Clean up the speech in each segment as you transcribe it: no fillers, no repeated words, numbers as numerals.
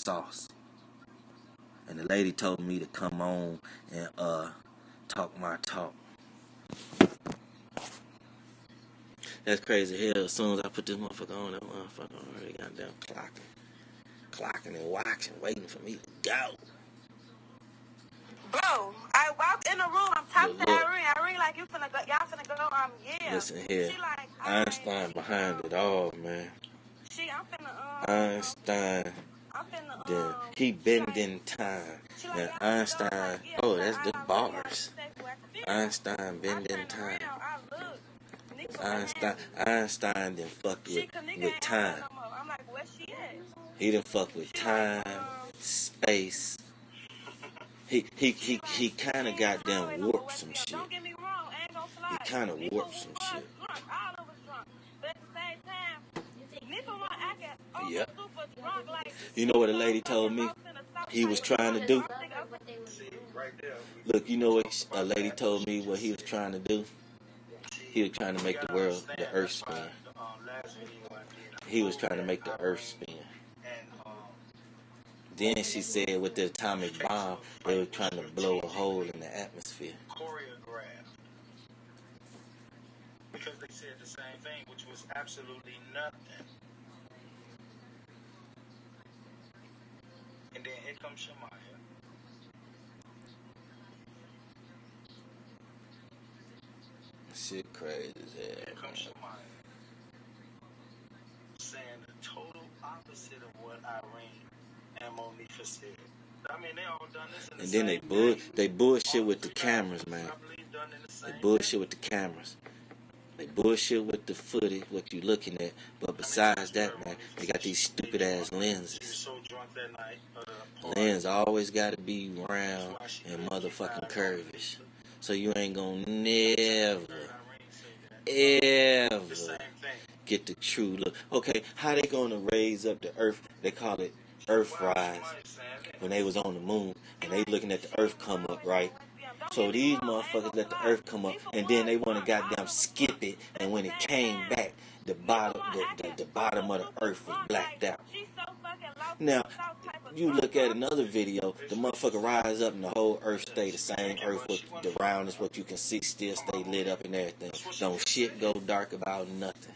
sauce. And the lady told me to come on and talk my talk. That's crazy hell. As soon as I put this motherfucker on, that motherfucker already goddamn clocking and watching, waiting for me to go. Bro, I walked in the room, I'm talking to Irene like, you finna go, y'all finna go, yeah. Listen here, She like, Einstein behind it all, man. I'm Then he bending time. Now Einstein, oh, that's the bars. Einstein bending time. Einstein didn't fuck with time. I'm like, where she at? He didn't fuck with time, space. He kind of goddamn warped some shit. Don't get me wrong, I ain't gonna fly. He kind of warped some shit. Drunk, all of us drunk. But at the same time, nigga want acting Yep. super drunk, like. You know what a lady told me he was trying to do? Look, you know what a lady told me what he was trying to do? He was trying to make the world, the earth spin. He was trying to make the earth spin. Then she said with the atomic bomb, they were trying to blow a hole in the atmosphere. Choreographed. Because they said the same thing, which was absolutely nothing. And then here comes Shemaya. Shit crazy as hell. Here comes Shemaya. Saying the total opposite of what Irene and Monifa said. I mean, they all done this in the and then they bullshit with the cameras, man. They bullshit with the cameras. They bullshit with the footage, what you looking at. But besides that, man, they got these stupid ass lenses. Lens always gotta be round and motherfucking curvish. So you ain't gonna never get the true look. Okay, how they gonna raise up the earth? They call it Earthrise. When they was on the moon and they looking at the earth come up, right? So these motherfuckers let the earth come up and then they want to goddamn skip it, and when it came back, the bottom of the earth was blacked out. Now, you look at another video, the motherfucker rise up and the whole earth stay the same. Earth with the roundness, what you can see, still stay lit up and everything. Don't shit go dark about nothing.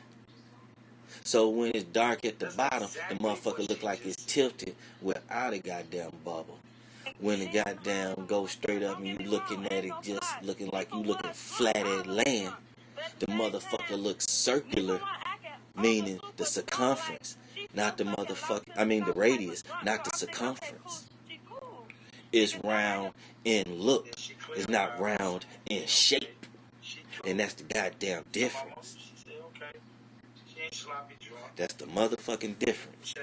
So when it's dark at the bottom, the motherfucker look like it's tilted without a goddamn bubble. When it goddamn goes straight up and you looking at it just looking like you looking flat at land, the motherfucker looks circular, meaning the circumference, not the the radius, not the circumference. It's round in look. It's not round in shape. And that's the goddamn difference. That's the motherfucking difference.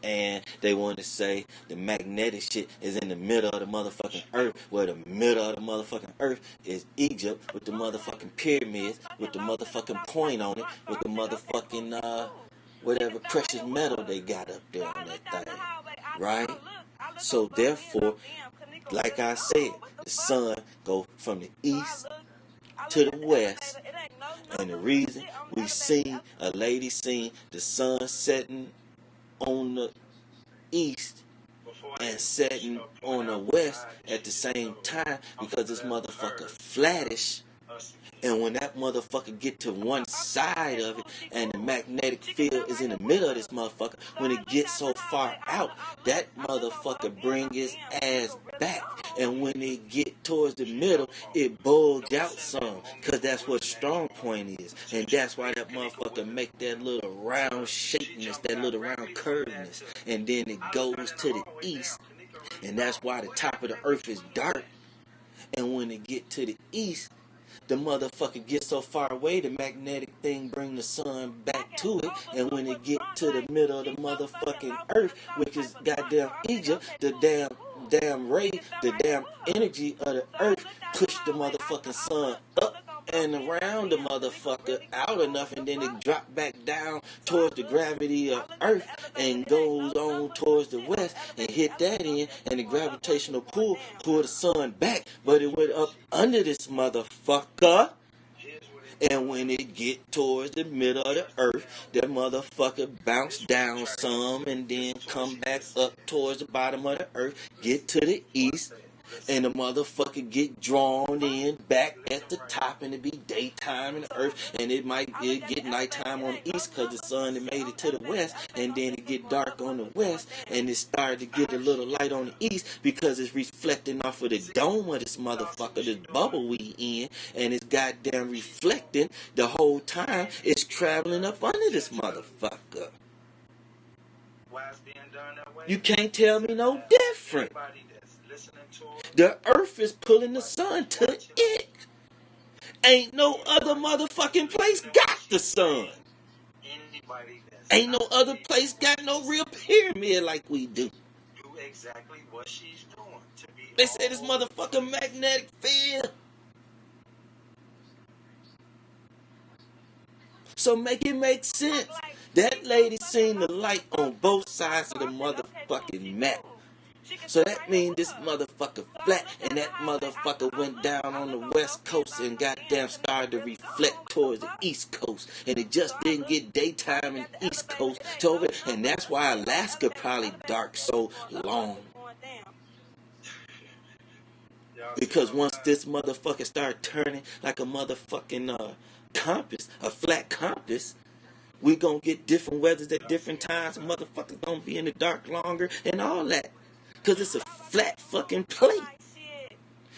And they want to say the magnetic shit is in the middle of the motherfucking earth, where the middle of the motherfucking earth is Egypt with the motherfucking pyramids, with the motherfucking point on it, with the motherfucking whatever precious metal they got up there on that thing, right? So therefore, like I said, the sun go from the east to the west, and the reason a lady seen the sun setting on the east and setting on the west at the same time, because this motherfucker flattish, and when that motherfucker get to one side of it and the magnetic field is in the middle of this motherfucker, when it gets so far out, that motherfucker bring his ass back, and when it get towards the middle, it bulge out some, because that's what strong point is, and that's why that motherfucker make that little round shapeness, that little round curveness, and then it goes to the east, and that's why the top of the earth is dark, and when it get to the east, the motherfucker gets so far away, the magnetic thing bring the sun back to it, and when it get to the middle of the motherfucking earth, which is goddamn Egypt, the damn ray, the damn energy of the earth push the motherfucking sun up and around the motherfucker out enough, and then it drop back down towards the gravity of earth and goes on towards the west and hit that end, and the gravitational pull the sun back, but it went up under this motherfucker And when it get towards the middle of the earth, that motherfucker bounce down some and then come back up towards the bottom of the earth, get to the east, and the motherfucker get drawn in back at the top, and it be daytime in the earth, and it get nighttime on the east because the sun had made it to the west, and then it get dark on the west, and it started to get a little light on the east because it's reflecting off of the dome of this motherfucker, this bubble we in, and it's goddamn reflecting the whole time it's traveling up under this motherfucker. You can't tell me no different. The earth is pulling the sun to it. Ain't no other motherfucking place got the sun. Ain't no other place got no real pyramid like we do. Do exactly what she's doing to be. They say this motherfucking magnetic field. So make it make sense. That lady seen the light on both sides of the motherfucking map. So that means this motherfucker flat, and that motherfucker went down on the west coast and goddamn started to reflect towards the east coast, and it just didn't get daytime in the east coast to over, and that's why Alaska probably dark so long. Because once this motherfucker start turning like a motherfucking compass, a flat compass, we gonna get different weathers at different times, and motherfuckers gonna be in the dark longer and all that. Because it's a flat fucking plate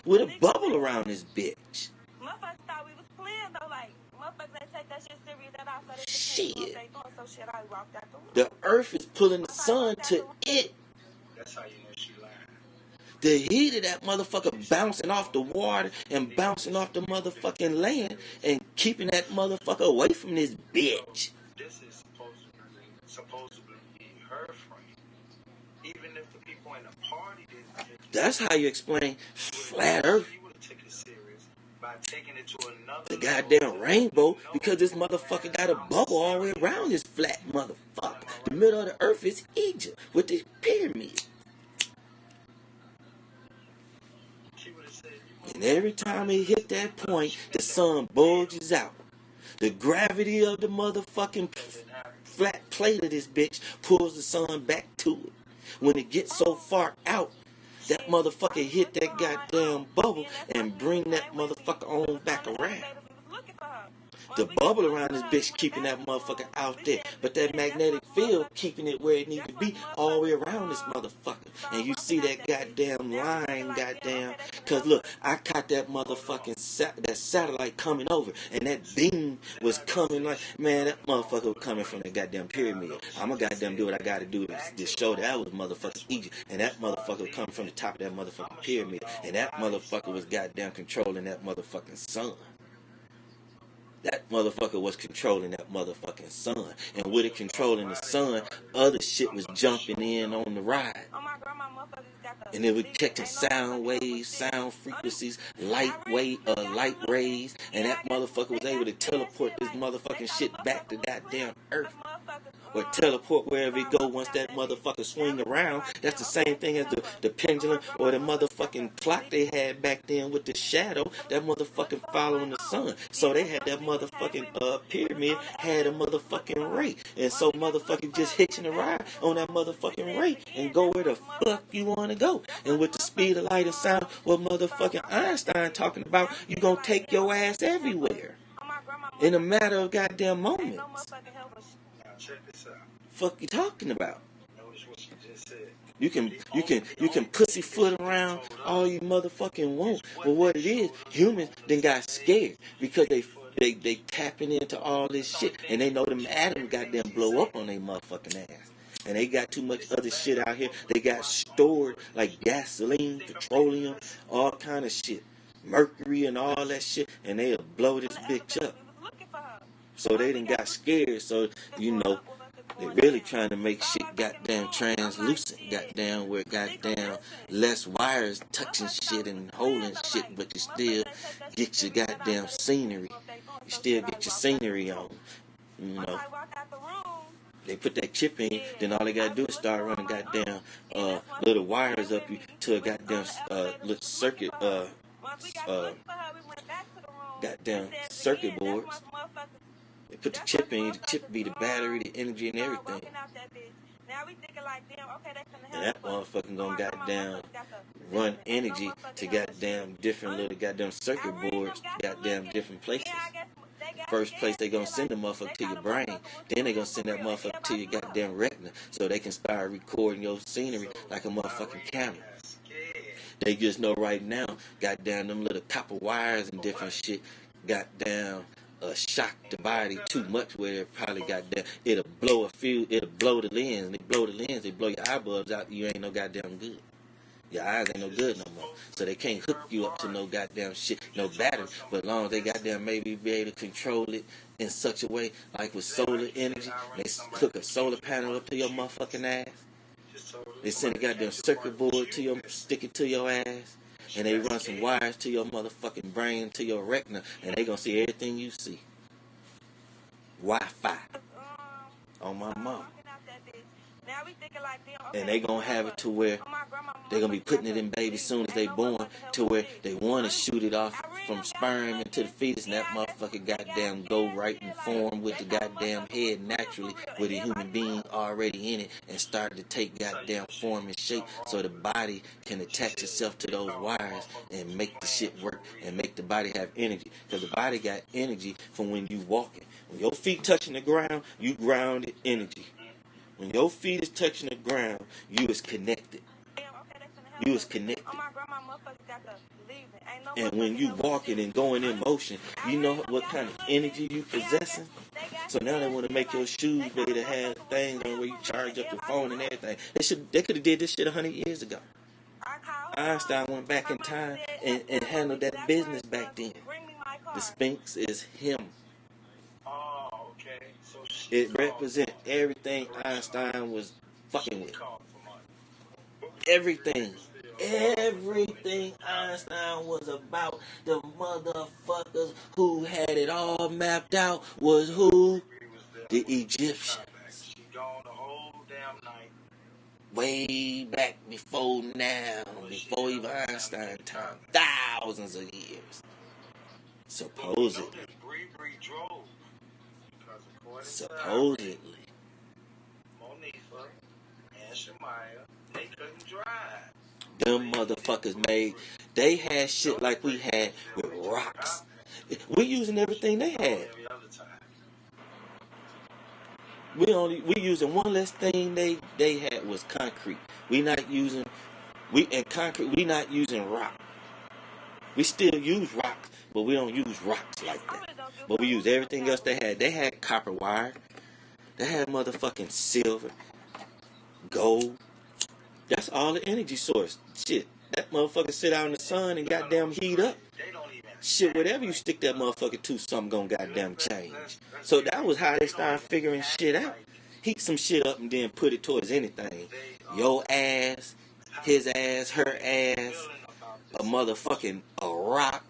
with a bubble around this bitch. Motherfuckers thought we was playing though, like motherfuckers ain't take that shit serious at all. Shit. So shit, I walked out the room. The earth is pulling the sun to it. That's how you know she lying. The heat of that motherfucker bouncing off the water and bouncing off the motherfucking land and keeping that motherfucker away from this bitch. This is supposedly be her frame. Even if the people in the party didn't take it. That's how you explain flat earth. You would have taken it serious by taking it to another The goddamn rainbow, because this motherfucker got a bubble all the way around this flat motherfucker. The middle of the earth is Egypt with this pyramid. And every time it hit that point, the sun bulges out. The gravity of the motherfucking flat plate of this bitch pulls the sun back to it. When it gets so far out, that motherfucker hit that goddamn bubble and bring that motherfucker on back around. The bubble around this bitch keeping that motherfucker out there, but that magnetic field keeping it where it needs to be all the way around this motherfucker. And you see that goddamn line, goddamn, cause look, I caught that motherfucking that satellite coming over, and that beam was coming like, man, that motherfucker was coming from that goddamn pyramid. I'ma goddamn do what I gotta do to show that I was motherfucking Egypt, and that motherfucker was coming from the top of that motherfucking pyramid, and that motherfucker was goddamn controlling that motherfucking sun. That motherfucker was controlling that motherfucking sun. And with it controlling the sun, other shit was jumping in on the ride. And it was catching sound waves, sound frequencies, light rays. And that motherfucker was able to teleport this motherfucking shit back to goddamn Earth. Or teleport wherever it go once that motherfucker swing around. That's the same thing as the pendulum or the motherfucking clock they had back then with the shadow. That motherfucking following the sun. So they had that motherfucking pyramid had a motherfucking ray. And so motherfucking just hitching a ride on that motherfucking ray and go where the fuck you want to go. And with the speed of light and sound, what motherfucking Einstein talking about, you gonna take your ass everywhere. In a matter of goddamn moments. Check this out. Fuck you talking about? Notice what she just said. You can pussyfoot around all you motherfucking want. But what it is, humans then got scared because they tapping into all this shit and they know them atoms goddamn blow up on their motherfucking ass. And they got too much other shit out here. They got stored like gasoline, petroleum, all kind of shit. Mercury and all that shit. And they'll blow this bitch up. So they done got scared. So, you know, they really trying to make shit goddamn translucent. Goddamn where goddamn less wires touching shit and holding shit. But you still get your goddamn scenery. You still get your scenery on. You know. They put that chip in, then all they gotta do is start running goddamn little wires up to a goddamn little circuit goddamn circuit boards. They put the chip in, the chip be the battery, the energy, and everything. Now we thinking like, damn, okay, they finna And help that motherfucking gonna goddamn run energy to goddamn different little goddamn circuit boards, goddamn different places. First place they gonna send the motherfucker to your brain, then they gonna send that motherfucker to your goddamn retina, so they can start recording your scenery like a motherfucking camera. They just know right now, goddamn them little copper wires and different shit, goddamn shock the body too much where it probably goddamn it'll blow it'll blow the lens. They blow the lens, they blow your eye bulbs out. You ain't no goddamn good. Your eyes ain't no good no more. So they can't hook you up to no goddamn shit, no battery. But as long as they goddamn maybe be able to control it in such a way, like with solar energy, they hook a solar panel up to your motherfucking ass. They send a goddamn circuit board to your, stick it to your ass. And they run some wires to your motherfucking brain, to your retina, and they gonna see everything you see. Wi-Fi. On my mom. And they gonna have it to where they gonna be putting it in babies soon as they born, to where they wanna shoot it off from sperm into the fetus, and that motherfucker goddamn go right and form with the goddamn head naturally, with a human being already in it, and start to take goddamn form and shape, so the body can attach itself to those wires and make the shit work and make the body have energy. Because the body got energy from when you walking. When your feet touching the ground, you grounded energy. When your feet is touching the ground, you is connected. You is connected. And when you walking and going in motion, you know what kind of energy you possessing. So now they want to make your shoes ready to have things on where you charge up your phone and everything. They could have did this shit 100 years ago. Einstein went back in time and handled that business back then. The Sphinx is him. It represents everything Einstein was fucking with. Everything. Everything Einstein was about. The motherfuckers who had it all mapped out was who? The Egyptians. Way back before now, before even Einstein time. Thousands of years. Supposedly. Supposedly. Them motherfuckers they had shit like we had with rocks. We using everything they had. We using one less thing they had was concrete. We not using rock. We still use rocks, but we don't use rocks like that. But we use everything else they had. They had copper wire. They had motherfucking silver, gold. That's all the energy source. Shit, that motherfucker sit out in the sun and goddamn heat up. Shit, whatever you stick that motherfucker to, something gonna goddamn change. So that was how they started figuring shit out. Heat some shit up and then put it towards anything. Your ass, his ass, her ass, a rock.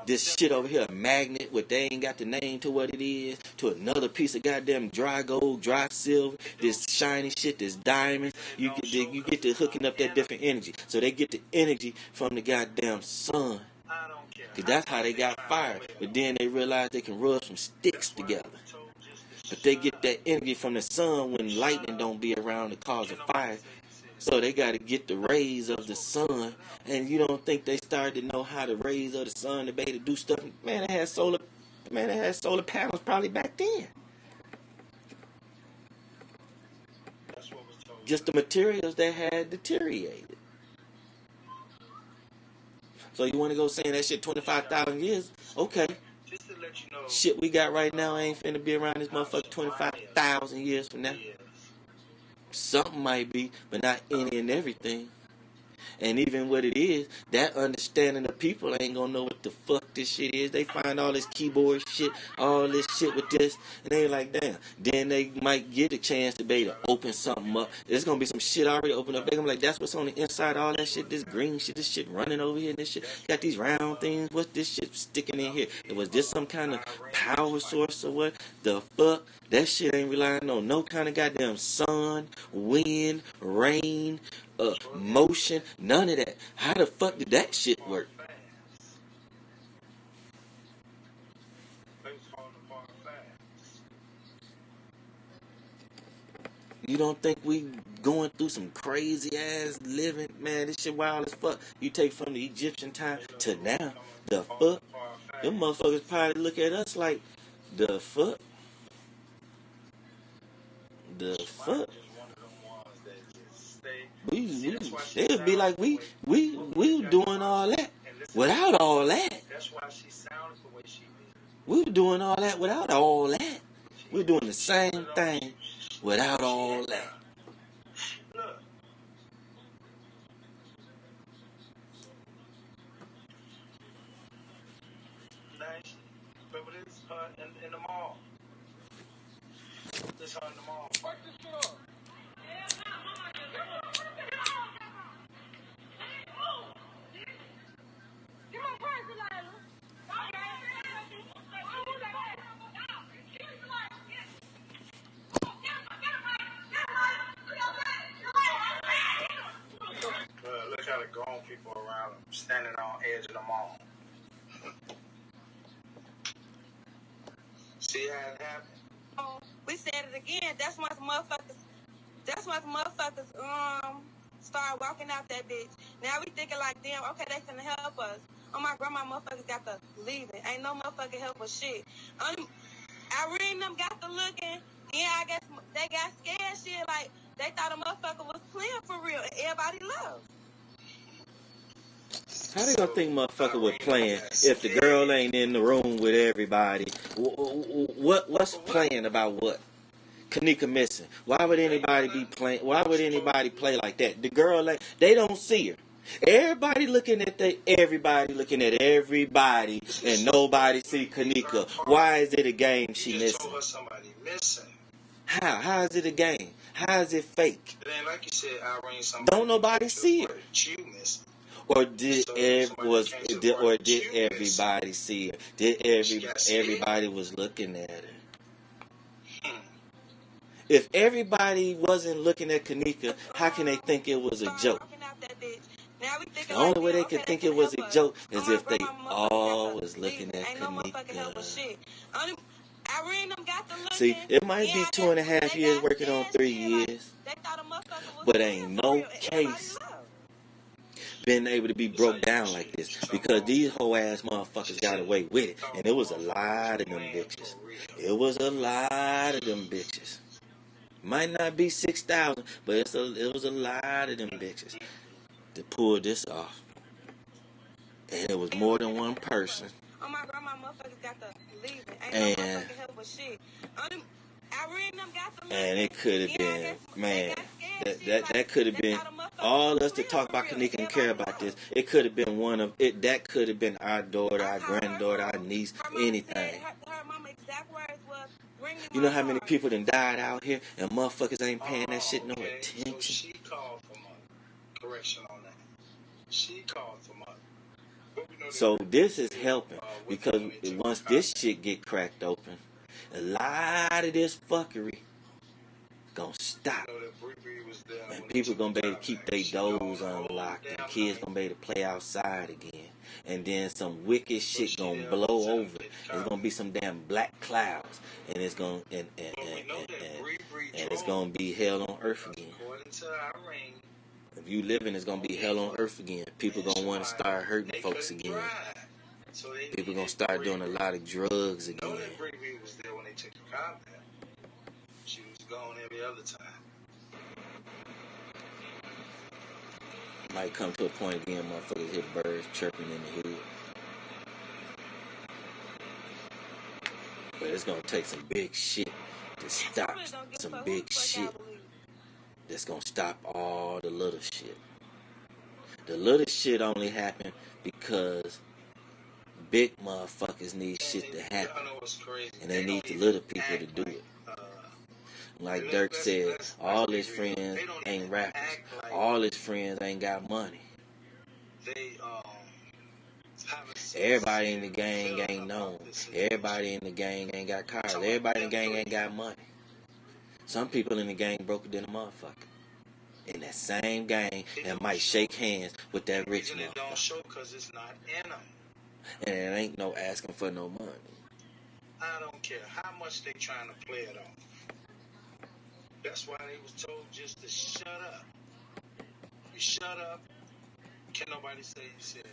This shit over here, a magnet, what they ain't got the name to what it is, to another piece of goddamn dry gold, dry silver, this shiny shit, this diamond. You get to hooking up that different energy. So they get the energy from the goddamn sun. Because that's how they got fire. But then they realize they can rub some sticks together. But they get that energy from the sun when lightning don't be around to cause a fire. So they got to get the rays of the sun. And you don't think they started to know how the rays of the sun to be able to do stuff? Man, they had solar panels probably back then. Just the materials they had deteriorated. So you want to go saying that shit 25,000 years? Okay. Shit we got right now ain't finna be around this motherfucker 25,000 years from now. Something might be, but not any and everything. And even what it is, that understanding of people ain't gonna know what the fuck this shit is. They find all this keyboard shit, all this shit with this, and they like, damn. Then they might get a chance to be able to open something up. There's gonna be some shit already opened up. They're gonna be like, that's what's on the inside, all that shit, this green shit, this shit running over here, and this shit got these round things. What's this shit sticking in here? Was this some kind of power source or what? The fuck? That shit ain't relying on no kind of goddamn sun, wind, rain, motion, none of that. How the fuck did that shit work? You don't think we going through some crazy ass living? Man, this shit wild as fuck. You take from the Egyptian time to now, the fuck? Them motherfuckers probably look at us like, the fuck? The fuck? They'll be like, we were doing all that without all that. That's why she sounds the way she did. We were doing all that without all that. We're doing the same thing without all that. Look. Nice. Remember this in the mall. This in the mall. Fuck this shit up. Look how the grown people around them standing on edge of the mall. See how it happened? We said it again. That's why motherfuckers start walking out that bitch. Now we thinking like, damn, okay, they finna help us. Oh, my grandma motherfuckers got to leaving. Ain't no motherfucking help us shit. Irene them got to looking. Yeah, I guess they got scared shit. Like, they thought a motherfucker was playing for real. And everybody left. How they gonna think motherfucker was playing if the girl ain't in the room with everybody? What's playing about what? Kenneka missing. Why would anybody be playing? Why would anybody play like that? The girl, like, they don't see her. Everybody looking at everybody, and nobody see Kenneka. Why is it a game she missing? How is it a game? How is it fake? It ain't like you said, Irene. Don't nobody see her. Or did everybody see her? Did everybody was looking at her? If everybody wasn't looking at Kenneka, how can they think it was a joke? The only way they could think it was a joke is if they all was looking at Kenneka. See, it might be 2.5 years working on 3 years, but ain't no case been able to be broke down like this because these whole ass motherfuckers got away with it, and it was a lot of them bitches. It was a lot of them bitches. Might not be 6,000, but it was a lot of them bitches to pull this off, and it was more than one person. And it could have been, man, that could have been all us to talk about Kenneka and care about this. It could have been one of it. That could have been our daughter, our granddaughter, our niece, anything. You know how many people done died out here and motherfuckers ain't paying that shit no attention? So she called for money. Correction on that. She called for money. So this is helping because once this shit get cracked open, a lot of this fuckery gonna stop. And people gonna be able to keep their doors unlocked, and kids gonna be able to play outside again. And then some wicked shit gonna blow over. There's gonna be some damn black clouds, and it's gonna and it's gonna be hell on earth again. If you living, it's gonna be hell on earth again. People gonna want to start hurting folks again. People gonna start doing a lot of drugs again. She was gone every other time. Might come to a point again, motherfuckers hear birds chirping in the hood. But it's gonna take some big shit to stop some big shit. That's gonna stop all the little shit. The little shit only happen because big motherfuckers need shit to happen. And they need the little people to do it. Like Dirk said, all his friends ain't rappers. All his friends ain't got money. Everybody in the gang ain't known. Everybody in the gang ain't got cars. Everybody in the gang ain't got money. Some people in the gang broke than a motherfucker. In that same gang and might shake hands with that rich motherfucker. And it ain't no asking for no money. I don't care how much they trying to play it off. That's why they was told just to shut up. You shut up. Can nobody say you said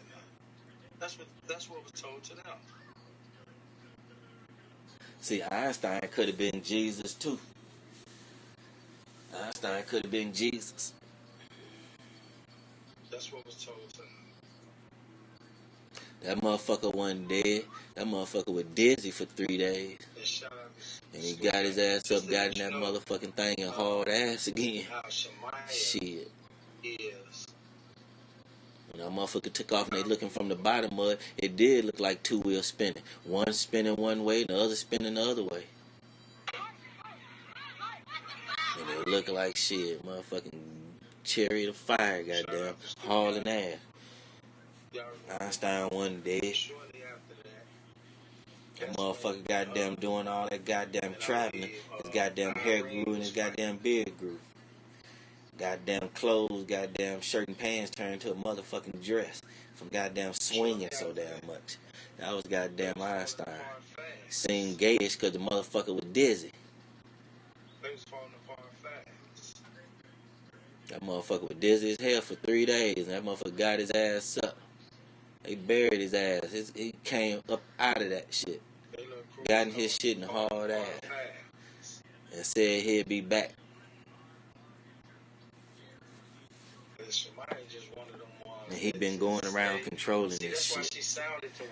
nothing? That's what was told to them. See, Einstein could have been Jesus too. Einstein could have been Jesus. That's what was told to them. That motherfucker wasn't dead. That motherfucker was dizzy for 3 days. And he got his ass up, got in that motherfucking thing and hauled ass again. Shit. When that motherfucker took off and they looking from the bottom of it, it did look like two wheels spinning. One spinning one way and the other spinning the other way. And it looked like shit, motherfucking chariot of fire, goddamn, hauling ass. Einstein wasn't dead. That motherfucker goddamn doing all that goddamn traveling. His goddamn hair grew and his goddamn beard grew. Goddamn clothes, goddamn shirt and pants turned to a motherfucking dress from goddamn swinging so damn much. That was goddamn Einstein. Seemed gayish because the motherfucker was dizzy. That motherfucker was dizzy as hell for 3 days, and that motherfucker got his ass up. They buried his ass. He came up out of that shit. Got in his shit and hauled ass. And said he'd be back. And he been going around controlling this shit.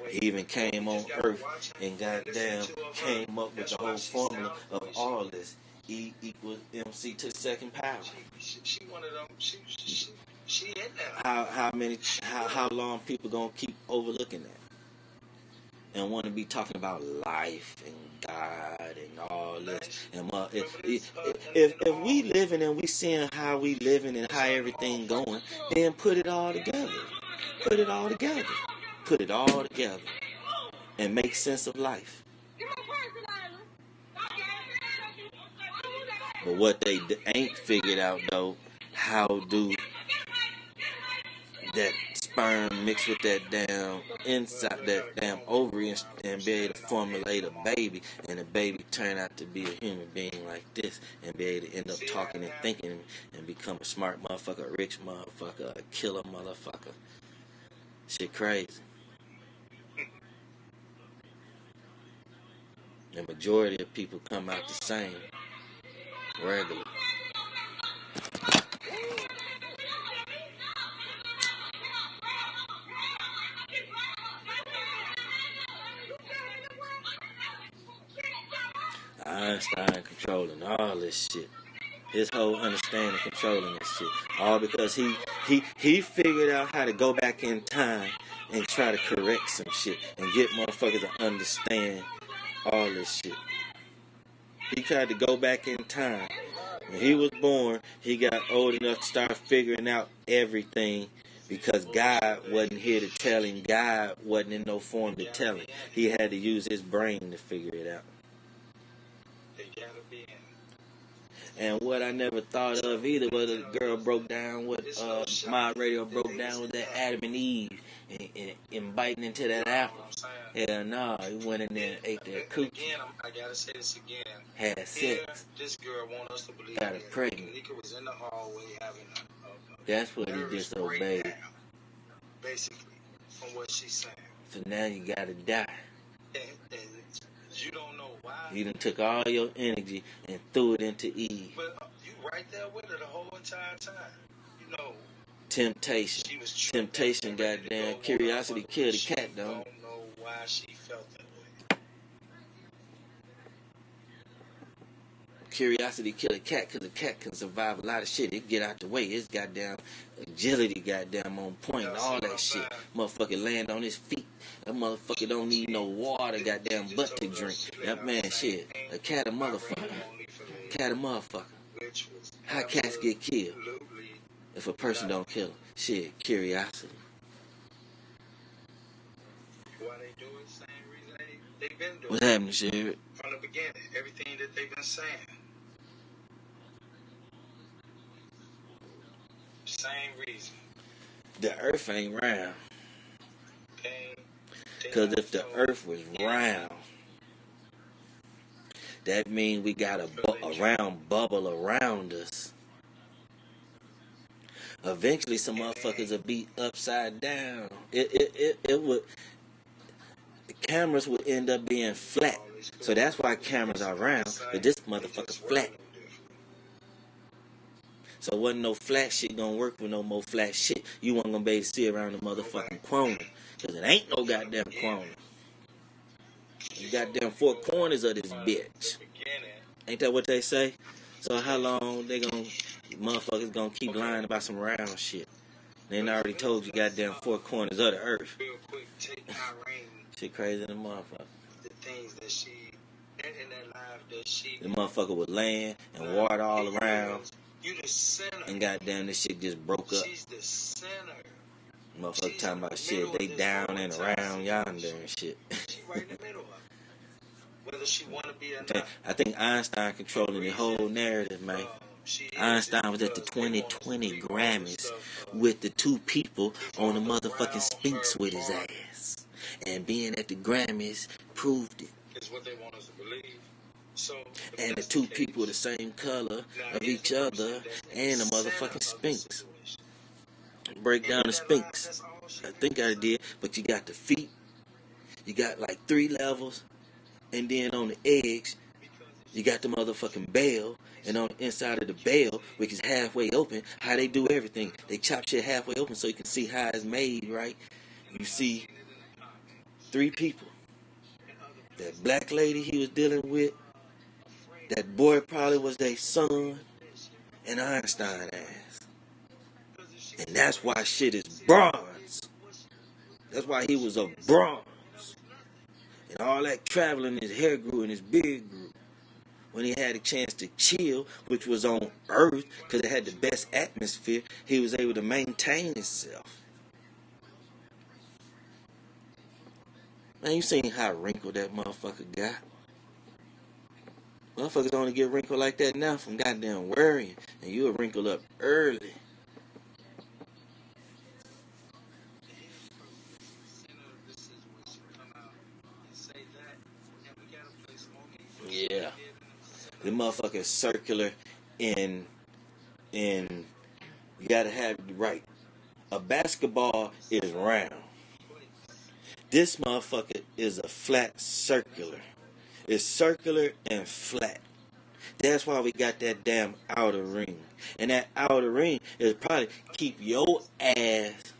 He even came on Earth and goddamn came up with the whole formula of all this. E equals MC to the second power. She one of them. She in there. How long people gonna keep overlooking that and want to be talking about life and God and all this? And if we living and we seeing how we living and how everything going, then put it all together. Put it all together. Put it all together and make sense of life. But what they ain't figured out though, how do that sperm mix with that damn inside, that damn ovary, and be able to formulate a baby, and the baby turn out to be a human being like this, and be able to end up talking and thinking and become a smart motherfucker, a rich motherfucker, a killer motherfucker. Shit crazy. The majority of people come out the same, regular. Einstein controlling all this shit. His whole understanding controlling this shit. All because he figured out how to go back in time and try to correct some shit and get motherfuckers to understand all this shit. He tried to go back in time. When he was born, he got old enough to start figuring out everything because God wasn't here to tell him. God wasn't in no form to tell him. He had to use his brain to figure it out. And what I never thought of either was a girl broke down what my radio broke down with that Adam and Eve and biting into that apple. Hell no, he went in there and ate that cookie. Again, I gotta say this again. Had sex. This girl want us to believe got her pregnant. Kenneka was in the hallway having That's what he disobeyed. Basically, from what she's saying. So now you gotta die. And you don't know why. You done took all your energy and threw it into Eve. But you right there with her the whole entire time. You know. Temptation. Temptation, goddamn. Curiosity killed the cat, though. I don't know why she felt that way. Curiosity killed a cat because the cat can survive a lot of shit. It get out the way. It's goddamn agility, goddamn on point, and all that shit. Motherfucker land on his feet. That motherfucker don't need no water, goddamn butt to drink. That man, shit. A cat a motherfucker. Cat a motherfucker. How cats get killed if a person don't kill them? Shit, curiosity. Why they do it? Same reason they've been doing. What happened, shit? From the beginning, everything that they've been saying. Same reason. The earth ain't round. Because if the earth was round, that means we got a around, bubble around us. Eventually, some motherfuckers will be upside down. It would. Cameras would end up being flat. So that's why cameras are round. But this motherfucker flat. So wasn't no flat shit gonna work with no more flat shit. You wasn't gonna be able to see around the motherfucking corner. Cause it ain't no goddamn corner. The goddamn four corners of this bitch. Ain't that what they say? So how long motherfuckers gonna keep lying about some round shit? They already told you goddamn four corners of the earth. Shit crazy than a motherfucker. The things that she, in that life that she, the motherfucker with land and water all around. You the center. And goddamn, this shit just broke up. She's the center. Motherfucker talking about shit, they down and around yonder and shit. She right in the middle of it. Whether she want to be or not. I think Einstein controlling the whole narrative, man. Einstein was at the 2020 Grammys with the two people on the motherfucking Sphinx with his ass. And being at the Grammys proved it. It's what they want us to believe. So, and the two people the same color of each other and the motherfucking Sphinx. Break down the Sphinx. I think I did, but you got the feet. You got like 3 levels. And then on the edge, you got the motherfucking bell. And on the inside of the bell, which is halfway open, how they do everything. They chop shit halfway open so you can see how it's made, right? You see 3 people. That black lady he was dealing with, that boy probably was their son, and Einstein ass. And that's why shit is bronze. That's why he was a bronze. And all that traveling, his hair grew and his beard grew. When he had a chance to chill, which was on Earth, because it had the best atmosphere, he was able to maintain himself. Man, you seen how wrinkled that motherfucker got? Motherfuckers only get wrinkled like that now from goddamn worrying. And you were wrinkled up early. Yeah. The motherfucker is circular in you gotta have it right. A basketball is round. This motherfucker is a flat circular. It's circular and flat. That's why we got that damn outer ring. And that outer ring is probably keep your ass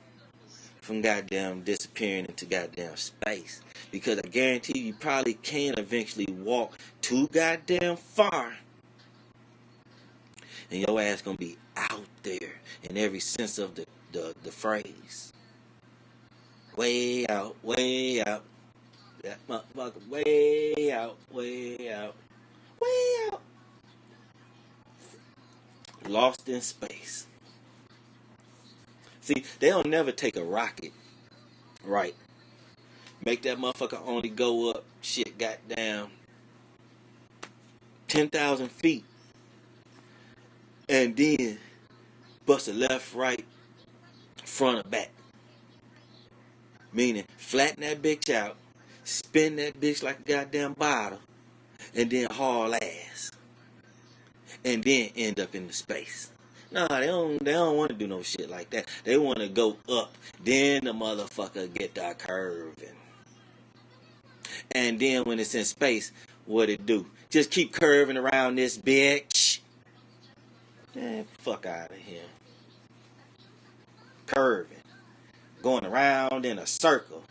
from goddamn disappearing into goddamn space. Because I guarantee you probably can eventually walk too goddamn far. And your ass gonna be out there in every sense of the phrase. Way out, way out. That motherfucker way out, way out, way out. Lost in space. See, they'll never take a rocket, right? Make that motherfucker only go up, shit, goddamn, 10,000 feet. And then bust a left, right, front or back. Meaning, flatten that bitch out. Spin that bitch like a goddamn bottle, and then haul ass, and then end up in the space. Nah, they don't want to do no shit like that. They want to go up, then the motherfucker get that curving, and then when it's in space, what it do? Just keep curving around this bitch. Man, fuck out of here. Curving, going around in a circle.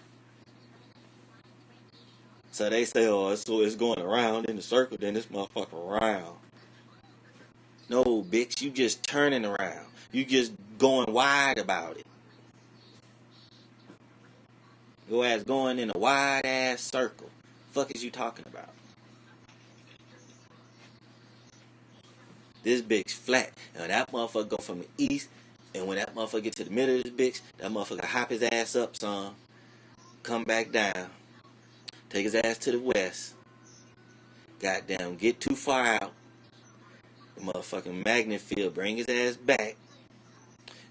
So they say, oh, so it's going around in a circle, then this motherfucker around. No, bitch, you just turning around. You just going wide about it. Your ass going in a wide ass circle. Fuck is you talking about? This bitch flat. Now that motherfucker go from the east, and when that motherfucker get to the middle of this bitch, that motherfucker hop his ass up some, come back down. Take his ass to the west. Goddamn, get too far out. The motherfucking magnet field bring his ass back.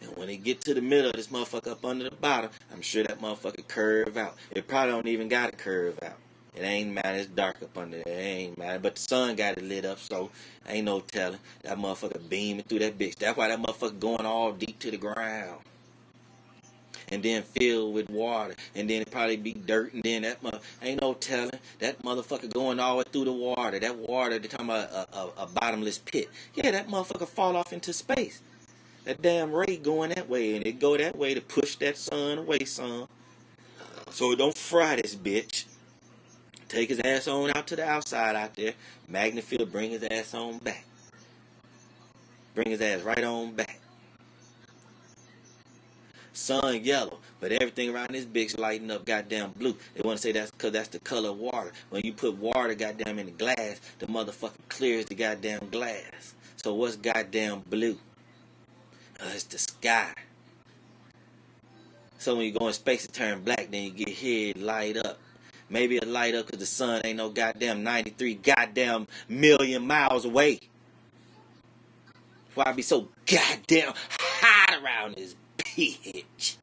And when he get to the middle of this motherfucker up under the bottom, I'm sure that motherfucker curve out. It probably don't even got to curve out. It ain't matter. It's dark up under there. It ain't matter. But the sun got it lit up, so ain't no telling. That motherfucker beaming through that bitch. That's why that motherfucker going all deep to the ground. And then filled with water. And then it probably be dirt. And then that ain't no telling. That motherfucker going all the way through the water. That water, they're talking about a bottomless pit. Yeah, that motherfucker fall off into space. That damn ray going that way. And it go that way to push that sun away some. So it don't fry this bitch. Take his ass on out to the outside out there. Magnet field, bring his ass on back. Bring his ass right on back. Sun yellow, but everything around this bitch lighting up goddamn blue. They want to say that's because that's the color of water. When you put water goddamn in the glass, the motherfucker clears the goddamn glass. So what's goddamn blue? It's the sky. So when you go in space, it turn black. Then you get here, it light up. Maybe it light up because the sun ain't no goddamn 93 goddamn million miles away. Why I be so goddamn hot around this bitch?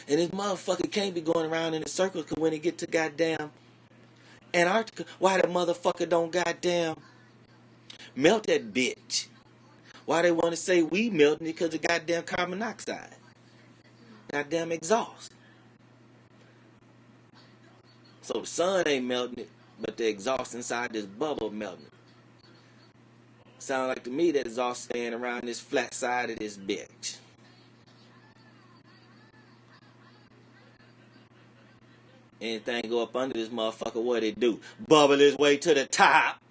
And this motherfucker can't be going around in a circle because when it get to goddamn Antarctica, why that motherfucker don't goddamn melt that bitch? Why they want to say we melting it because of goddamn carbon dioxide? Goddamn exhaust. So the sun ain't melting it, but the exhaust inside this bubble melting it. Sound like to me that exhaust staying around this flat side of this bitch. Anything go up under this motherfucker, what it do? Bubble its way to the top.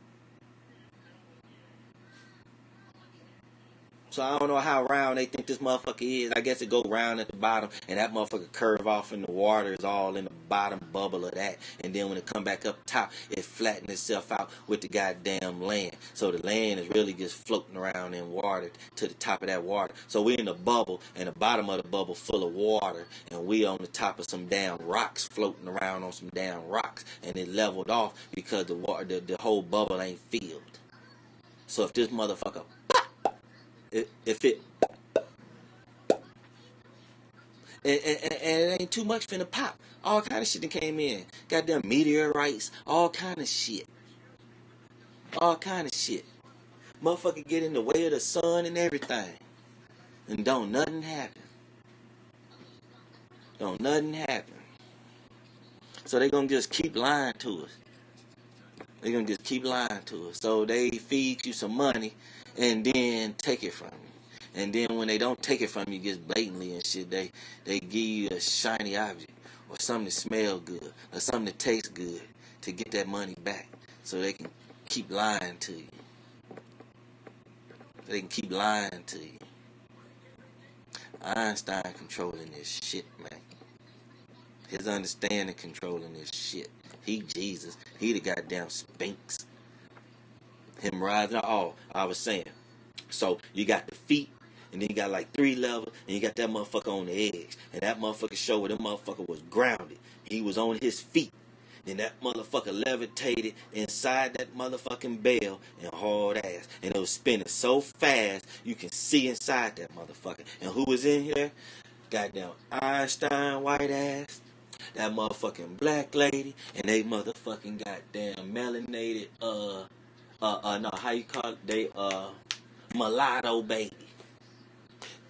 So I don't know how round they think this motherfucker is. I guess it go round at the bottom, and that motherfucker curve off, and the water is all in the bottom bubble of that. And then when it come back up top, it flatten itself out with the goddamn land. So the land is really just floating around in water to the top of that water. So we in the bubble, and the bottom of the bubble full of water, and we on the top of some damn rocks floating around on some damn rocks, and it leveled off because the water, the whole bubble ain't filled. So if this motherfucker if it and it ain't too much finna pop. All kind of shit that came in. Goddamn meteorites, all kind of shit. All kind of shit. Motherfucker get in the way of the sun and everything. And don't nothing happen. Don't nothing happen. So they gonna just keep lying to us. They gonna just keep lying to us. So they feed you some money and then take it from you. And then when they don't take it from you just blatantly and shit, they give you a shiny object or something that smells good or something that tastes good to get that money back so they can keep lying to you. They can keep lying to you. Einstein controlling this shit, man. His understanding controlling this shit. He Jesus. He the goddamn Sphinx. Him rising. Oh, I was saying. So you got the feet. And then you got like 3 levels, and you got that motherfucker on the edge. And that motherfucker showed where that motherfucker was grounded. He was on his feet. Then that motherfucker levitated inside that motherfucking bell and hauled ass. And it was spinning so fast, you can see inside that motherfucker. And who was in here? Goddamn Einstein white ass. That motherfucking black lady. And they motherfucking goddamn melanated, no, how you call it? They, mulatto baby.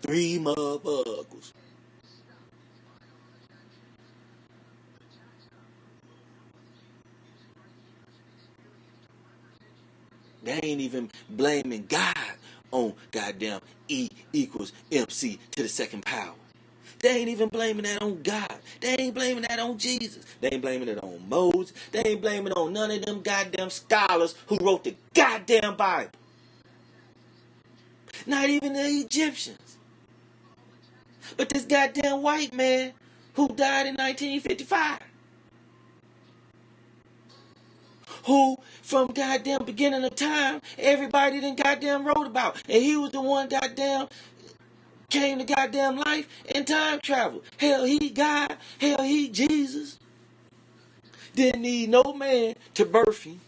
3 motherfuckers. They ain't even blaming God on goddamn E equals MC to the second power. They ain't even blaming that on God. They ain't blaming that on Jesus. They ain't blaming it on Moses. They ain't blaming it on none of them goddamn scholars who wrote the goddamn Bible. Not even the Egyptians. But this goddamn white man who died in 1955. Who, from goddamn beginning of time, everybody done goddamn wrote about. And he was the one goddamn came to goddamn life and time travel. Hell, he God. Hell, he Jesus. Didn't need no man to birth him.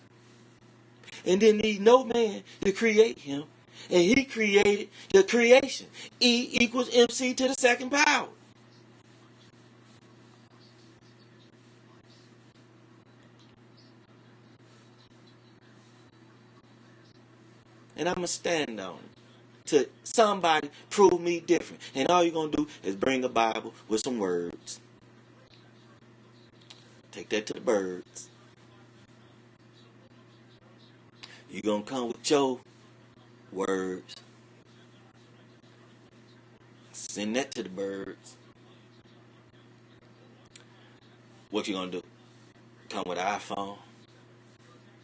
And didn't need no man to create him. And he created the creation. E equals MC to the second power. and I'ma stand on it. Till somebody prove me different. And all you're gonna do is bring a Bible with some words. Take that to the birds. You're gonna come with your words. Send that to the birds. What you gonna do? Come with an iPhone,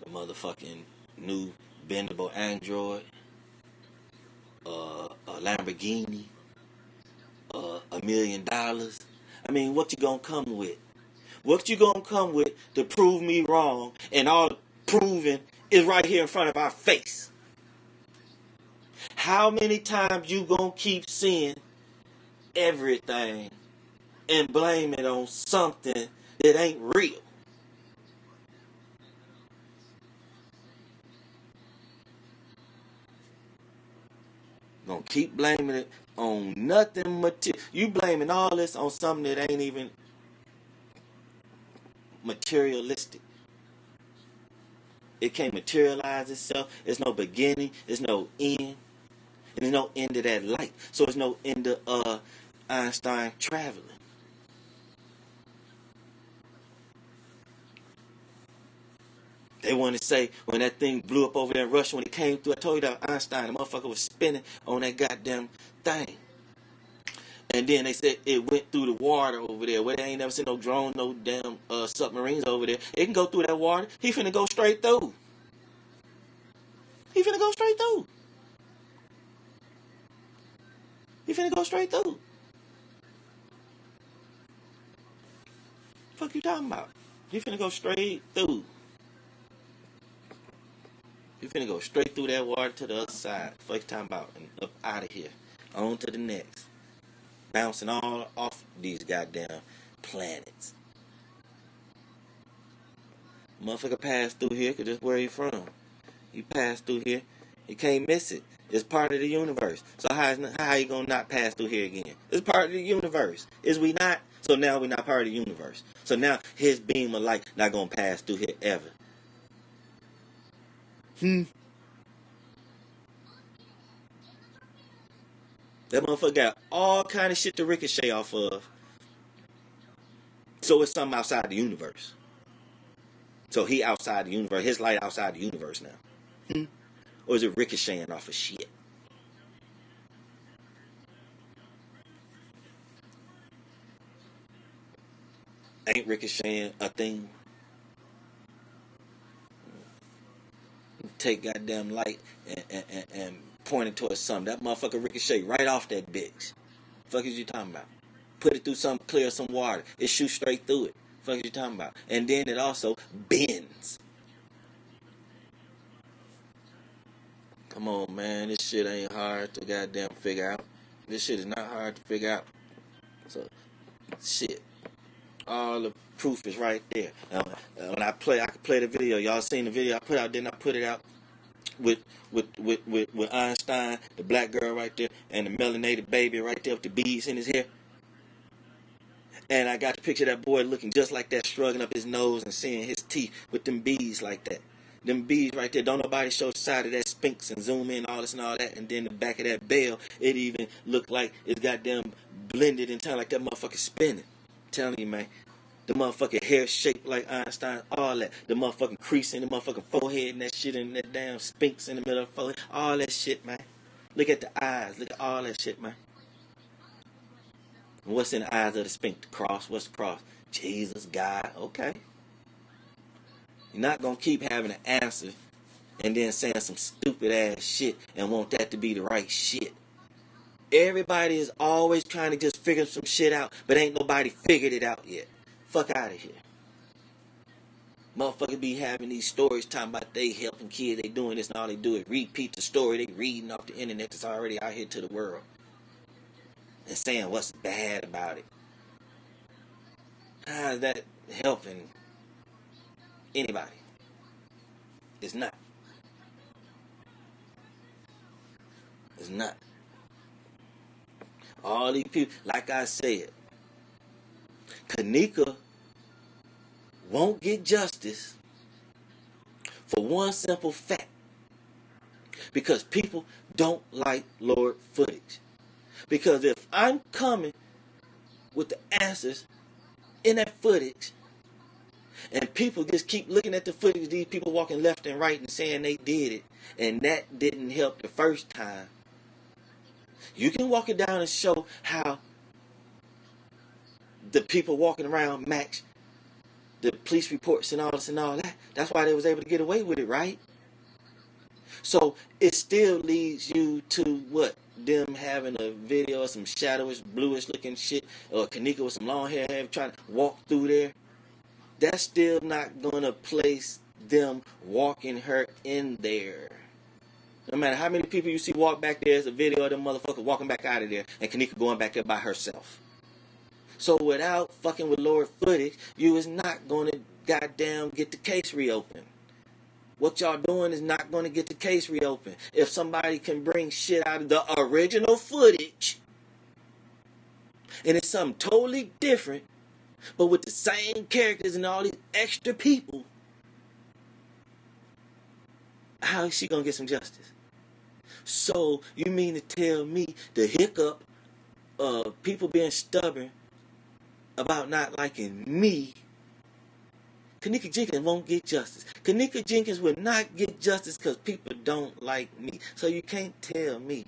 the motherfucking new bendable Android, a Lamborghini, $1 million. I mean, what you gonna come with? What you gonna come with to prove me wrong? And all the proving is right here in front of our face. How many times you gonna keep seeing everything and blame it on something that ain't real? Gonna keep blaming it on nothing material. You blaming all this on something that ain't even materialistic. It can't materialize itself. There's no beginning. There's no end. And there's no end to that light. So there's no end to Einstein traveling. They want to say when that thing blew up over there in Russia, when it came through, I told you that Einstein, the motherfucker was spinning on that goddamn thing. And then they said it went through the water over there, where they ain't never seen no drone, no damn submarines over there. It can go through that water. He finna go straight through. He finna go straight through. He finna go straight through. Fuck you talking about? He finna go straight through. He finna go straight through that water to the other side. Fuck you talking about? And up out of here. On to the next. Bouncing all off these goddamn planets. Motherfucker passed through here because that's where he from. He passed through here. You can't miss it. It's part of the universe. So how you gonna not pass through here again? It's part of the universe. Is we not? So now we not part of the universe. So now his beam of light not gonna pass through here ever. That motherfucker got all kind of shit to ricochet off of. So it's something outside the universe. So he outside the universe. His light outside the universe now. Or is it ricocheting off of shit? Ain't ricocheting a thing. Take goddamn light and point it towards something. That motherfucker ricochet right off that bitch. Fuck is you talking about? Put it through some clear, some water. It shoots straight through it. Fuck is you talking about? And then it also bends. Come on, man. This shit ain't hard to goddamn figure out. This shit is not hard to figure out. So, shit. All the proof is right there. When I could play the video. Y'all seen the video I put out? Then I put it out with Einstein, the black girl right there, and the melanated baby right there with the beads in his hair. And I got the picture of that boy looking just like that, shrugging up his nose and seeing his teeth with them beads like that. Them beads right there. Don't nobody show the side of that Sphinx and zoom in, all this and all that. And then the back of that bell, it even looked like it's goddamn blended and kind of like that motherfucker spinning. I'm telling you, man. The motherfucking hair shaped like Einstein, all that. The motherfucking crease in the motherfucking forehead and that shit and that damn Sphinx in the middle of the forehead. All that shit, man. Look at the eyes. Look at all that shit, man. And what's in the eyes of the Sphinx? The cross. What's the cross? Jesus, God. Okay. You're not going to keep having an answer and then saying some stupid ass shit and want that to be the right shit. Everybody is always trying to just figure some shit out, but ain't nobody figured it out yet. Fuck out of here. Motherfuckers be having these stories talking about they helping kids, they doing this, and all they do is repeat the story they reading off the internet that's already out here to the world. And saying what's bad about it. How is that helping anybody? It's not. It's not. All these people, like I said, Kenneka won't get justice for one simple fact. Because people don't like Lord footage. Because if I'm coming with the answers in that footage, and people just keep looking at the footage, these people walking left and right and saying they did it, and that didn't help the first time, you can walk it down and show how the people walking around match the police reports and all this and all that. That's why they was able to get away with it, right? So it still leads you to what? Them having a video of some shadowish, bluish looking shit, or Kenneka with some long hair trying to walk through there. That's still not going to place them walking her in there. No matter how many people you see walk back there, there's a video of them motherfuckers walking back out of there and Kenneka going back there by herself. So without fucking with Lord footage, you is not going to goddamn get the case reopened. What y'all doing is not going to get the case reopened. If somebody can bring shit out of the original footage, and it's something totally different, but with the same characters and all these extra people, how is she going to get some justice? So you mean to tell me the hiccup of people being stubborn about not liking me, Kenneka Jenkins won't get justice. Kenneka Jenkins will not get justice because people don't like me. So you can't tell me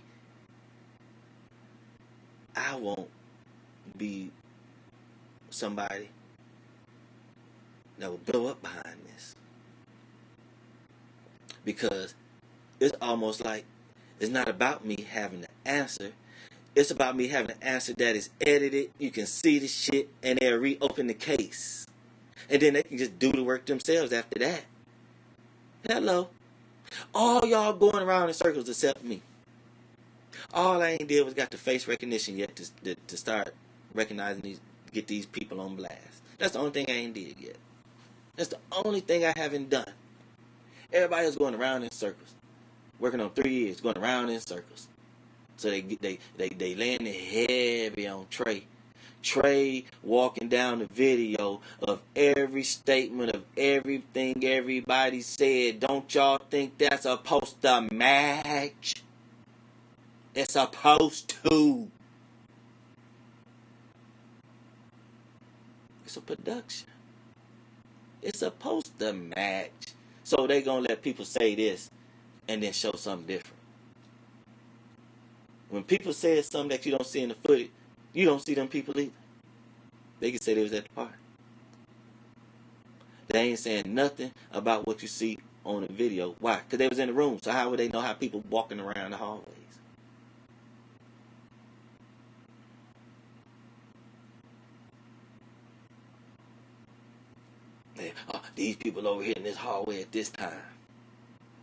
I won't be somebody that will blow up behind this. Because it's almost like it's not about me having the answer. It's about me having an answer that is edited. You can see the shit and they'll reopen the case. And then they can just do the work themselves after that. Hello. All y'all going around in circles except me. All I ain't did was got the face recognition yet to start recognizing these, get these people on blast. That's the only thing I ain't did yet. That's the only thing I haven't done. Everybody else going around in circles. Working on 3 years, going around in circles. So they landing heavy on Trey. Trey walking down the video of every statement of everything everybody said. Don't y'all think that's supposed to match? It's supposed to. It's a production. It's supposed to match. So they gonna let people say this and then show something different. When people say something that you don't see in the footage, you don't see them people either. They can say they was at the party. They ain't saying nothing about what you see on the video. Why? Because they was in the room. So how would they know how people walking around the hallways? These people over here in this hallway at this time.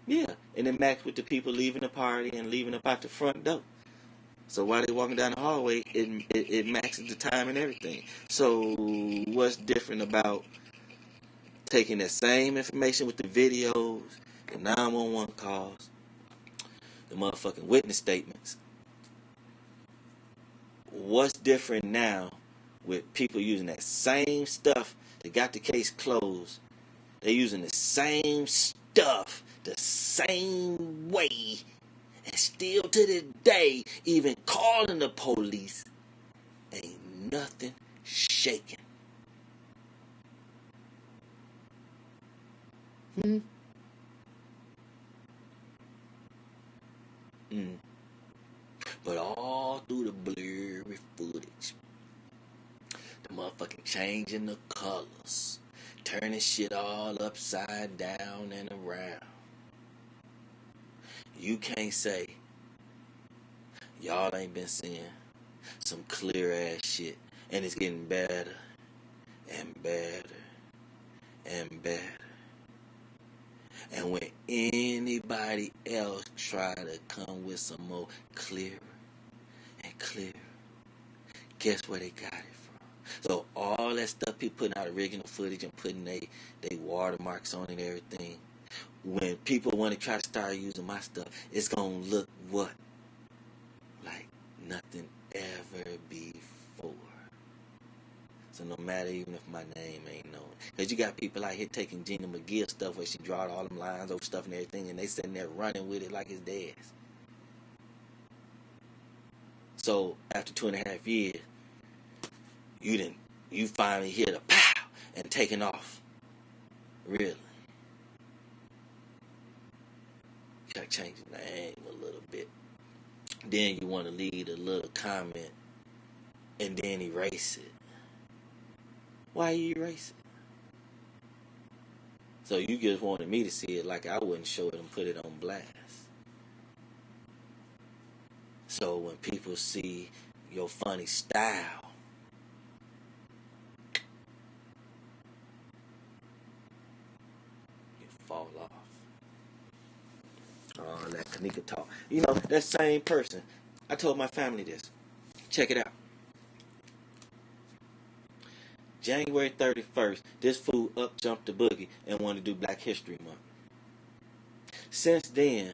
Yeah, and it matched with the people leaving the party and leaving up out the front door. So while they walking down the hallway, it matches the time and everything. So what's different about taking that same information with the videos, the 911 calls, the motherfucking witness statements? What's different now with people using that same stuff that got the case closed? They're using the same stuff, the same way, and still to this day, even calling the police, ain't nothing shaking. But all through the blurry footage, the motherfucking changing the colors, turning shit all upside down and around. You can't say y'all ain't been seeing some clear ass shit, and it's getting better and better and better. And when anybody else try to come with some more clearer and clearer, guess where they got it from? So all that stuff people putting out original footage and putting they watermarks on it and everything, when people want to try to start using my stuff, it's going to look what? Like nothing ever before. So no matter even if my name ain't known. Because you got people out here taking Gina McGill stuff where she drawed all them lines over stuff and everything, and they sitting there running with it like it's theirs. So after 2.5 years, you finally hear the pow and taking off. Really. You gotta change the name a little bit. Then you want to leave a little comment and then erase it. Why you erase it? So you just wanted me to see it like I wouldn't show it and put it on blast. So when people see your funny style, you fall off. Oh, that Kenneka talk. You know, that same person. I told my family this. Check it out. January 31st, this fool up jumped the boogie and wanted to do Black History Month. Since then,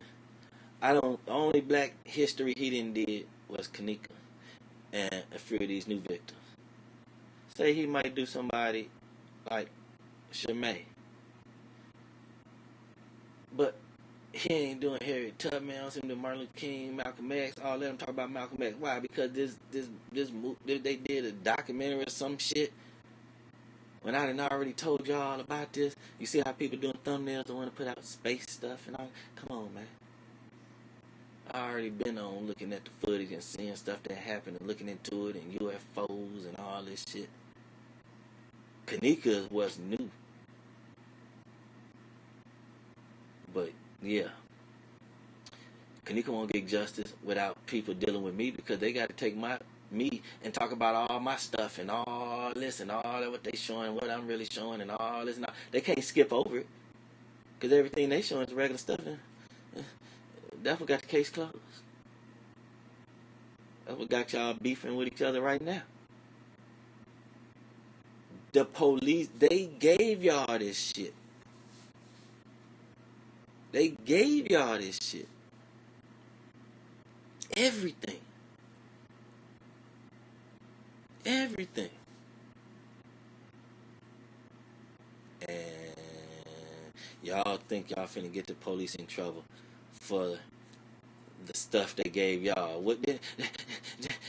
the only Black history he didn't did was Kenneka and a few of these new victims. Say he might do somebody like Shemay. But he ain't doing Harriet Tubman, I don't see him doing Martin Luther King, Malcolm X, all that. I'm talking about Malcolm X. Why? Because they did a documentary or some shit. When I done already told y'all about this, you see how people doing thumbnails and want to put out space stuff and all. Come on, man. I already been on looking at the footage and seeing stuff that happened and looking into it and UFOs and all this shit. Kenneka is what's new. But yeah, Kenneka won't get justice without people dealing with me because they got to take me and talk about all my stuff and all this and all that what they showing, what I'm really showing and all this and all. They can't skip over it because everything they showing is regular stuff. That's what got the case closed. That's what got y'all beefing with each other right now. The police, they gave y'all this shit. They gave y'all this shit. Everything. Everything. And y'all think y'all finna get the police in trouble for the stuff they gave y'all. What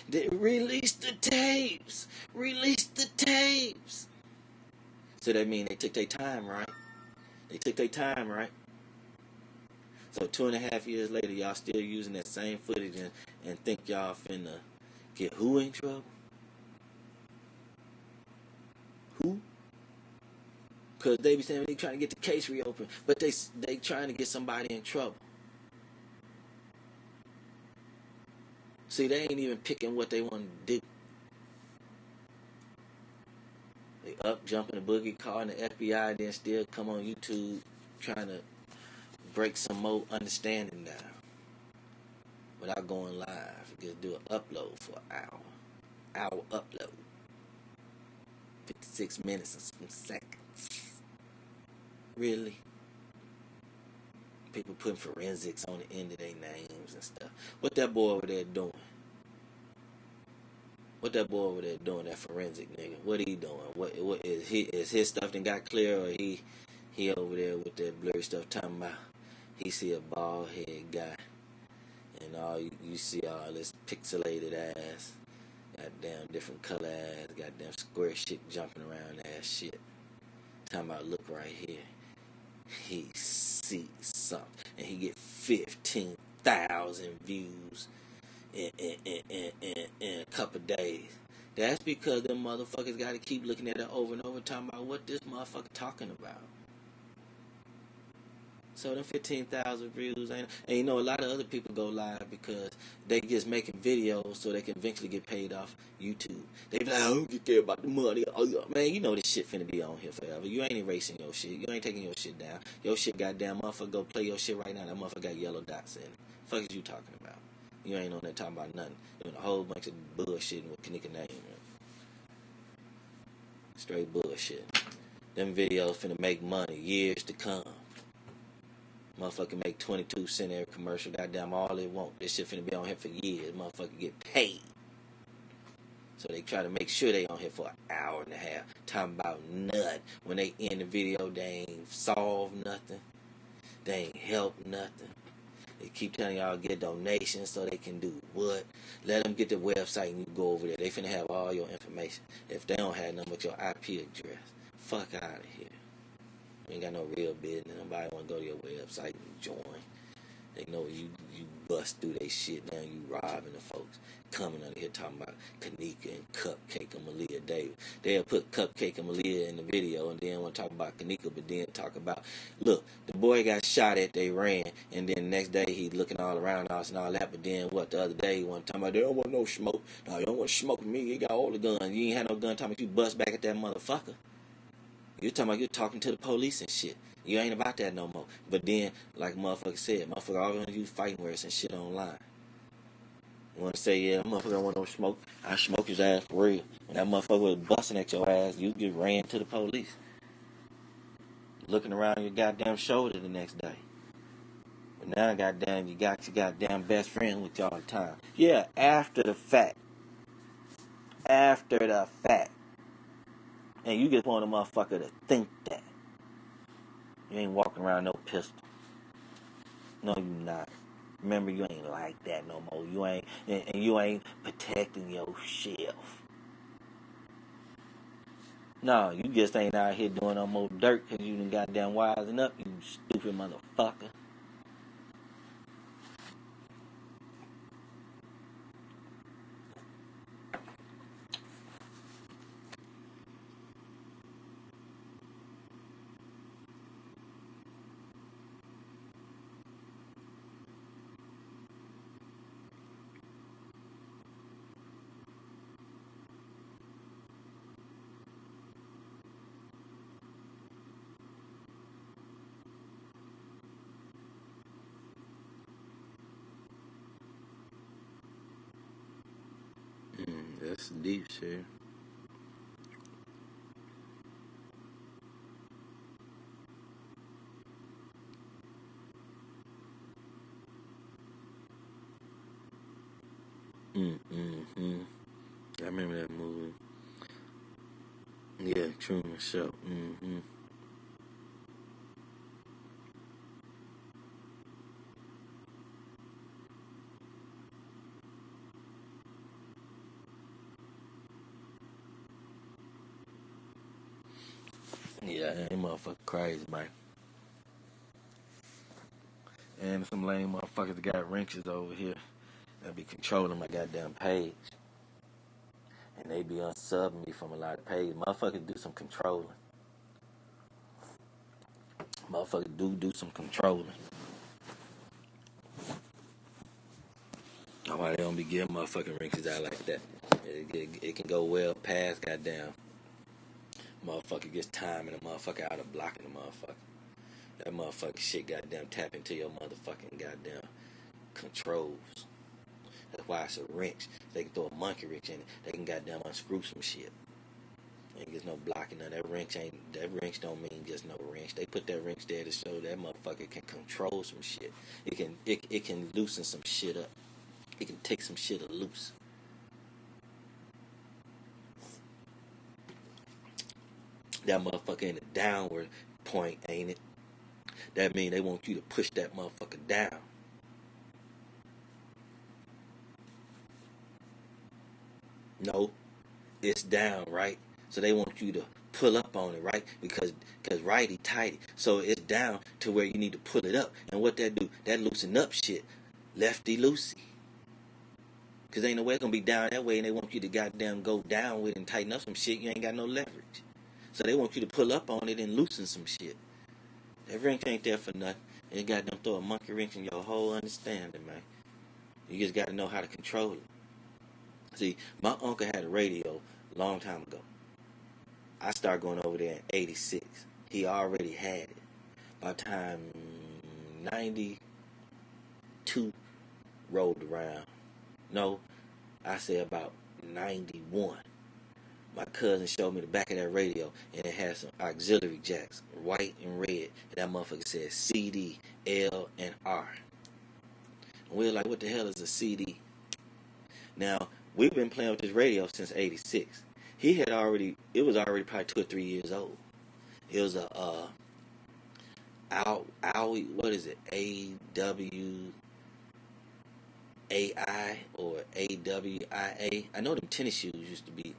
they release the tapes. Release the tapes. So that mean they took their time, right? They took their time, right? So 2.5 years later, y'all still using that same footage and think y'all finna get who in trouble? Who? Because they be saying they trying to get the case reopened, but they trying to get somebody in trouble. See, they ain't even picking what they want to do. They up jumping the boogie, calling the FBI, then still come on YouTube trying to break some more understanding down without going live. Just do an upload for an hour upload, 56 minutes and some seconds. Really? People putting forensics on the end of their names and stuff. What that boy over there doing? What that boy over there doing? That forensic nigga. What he doing? What is his stuff then got clear, or he over there with that blurry stuff talking about he see a bald head guy and all you see all this pixelated ass, goddamn different color ass, goddamn square shit jumping around ass shit. Talking about look right here. He sees something and he get 15,000 views in a couple days. That's because them motherfuckers got to keep looking at it over and over, talking about what this motherfucker talking about. So them 15,000 views ain't, and you know a lot of other people go live because they just making videos so they can eventually get paid off YouTube. They be like, I don't care about the money. Oh, man, you know this shit finna be on here forever. You ain't erasing your shit. You ain't taking your shit down. Your shit goddamn motherfucker go play your shit right now. That motherfucker got yellow dots in it. Fuck is you talking about? You ain't on there talking about nothing. Doing a whole bunch of bullshitting with Kenneka name. Straight bullshit. Them videos finna make money years to come. Motherfucker make 22 cents every commercial. Goddamn, all they want. This shit finna be on here for years. Motherfucker get paid. So they try to make sure they on here for an hour and a half, talking about nothing. When they end the video, they ain't solve nothing. They ain't help nothing. They keep telling y'all get donations so they can do what? Let them get the website and you go over there. They finna have all your information. If they don't have nothing but your IP address, fuck out of here. You ain't got no real business. Nobody want to go to your website and join. They know you bust through they shit now. You robbing the folks. Coming under here talking about Kenneka and Cupcake and Malia Davis. They'll put Cupcake and Malia in the video and then want to talk about Kenneka, but then talk about, look, the boy got shot at, they ran, and then the next day he looking all around us and all that, but then what, the other day he want to talk about, they don't want no smoke. No, you don't want to smoke with me. You got all the guns. You ain't had no gun talking about you bust back at that motherfucker. You're talking about you're talking to the police and shit. You ain't about that no more. But then, like motherfucker said, motherfucker always want to use fighting words and shit online. You want to say, yeah, motherfucker don't want no smoke. I smoke his ass for real. When that motherfucker was busting at your ass, you just ran to the police. Looking around your goddamn shoulder the next day. But now, goddamn, you got your goddamn best friend with you all the time. Yeah, after the fact. After the fact. And you just want a motherfucker to think that. You ain't walking around no pistol. No, you not. Remember, you ain't like that no more. You ain't, and you ain't protecting yourself. No, you just ain't out here doing no more dirt because you done goddamn wising up, you stupid motherfucker. That's deep shit. Mm-hmm. I remember that movie. Yeah, Truman Show. Mm-hmm. Yeah, that motherfucker crazy, man. And some lame motherfuckers that got wrenches over here that be controlling my goddamn page. And they be unsubbing me from a lot of pages. Motherfuckers do some controlling. Motherfuckers do some controlling. That's why they don't be giving motherfucking wrenches out like that. It can go well past goddamn. Motherfucker gets time and the motherfucker out of blocking the motherfucker. That motherfucking shit goddamn tap into your motherfucking goddamn controls. That's why it's a wrench. They can throw a monkey wrench in it. They can goddamn unscrew some shit. Ain't just no blocking of that wrench. That wrench don't mean just no wrench. They put that wrench there to show that motherfucker can control some shit. It can loosen some shit up. It can take some shit loose. That motherfucker in the downward point, ain't it? That mean they want you to push that motherfucker down. No, it's down, right? So they want you to pull up on it, right? Because righty tighty. So it's down to where you need to pull it up. And what that do? That loosen up shit. Lefty loosey. Because ain't no way it's going to be down that way and they want you to goddamn go down with it and tighten up some shit. You ain't got no leverage. So they want you to pull up on it and loosen some shit. That wrench ain't there for nothing. They got them throw a monkey wrench in your whole understanding, man. You just got to know how to control it. See, my uncle had a radio a long time ago. I started going over there in 86. He already had it. By the time 92 rolled around, no, I say about 91, my cousin showed me the back of that radio, and it had some auxiliary jacks, white and red, and that motherfucker said CD, L, and R. And we were like, what the hell is a CD? Now, we've been playing with this radio since '86. It was already probably 2 or 3 years old. It was a what is it? AWAI or AWIA. I know them tennis shoes used to be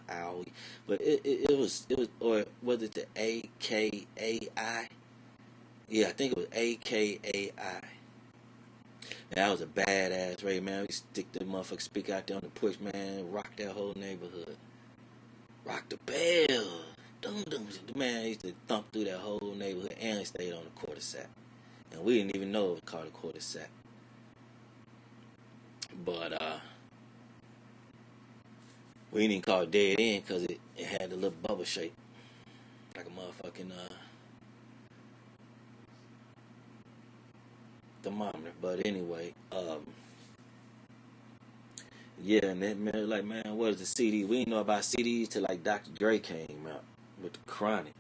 Owie, but it was, or was it the AKAI? Yeah, I think it was AKAI. That was a badass radio, man. We stick the motherfucker speaker out there on the porch, man. Rock that whole neighborhood. Rock the bell. Dum dum. Man, used to thump through that whole neighborhood, and it stayed on the quarter sack. And we didn't even know it was called a quarter sack. But we didn't call it dead end because it had a little bubble shape, like a motherfucking thermometer. But anyway, yeah, and then man, like, man, what is the CD? We didn't know about CDs till like Dr. Dre came out with the Chronic,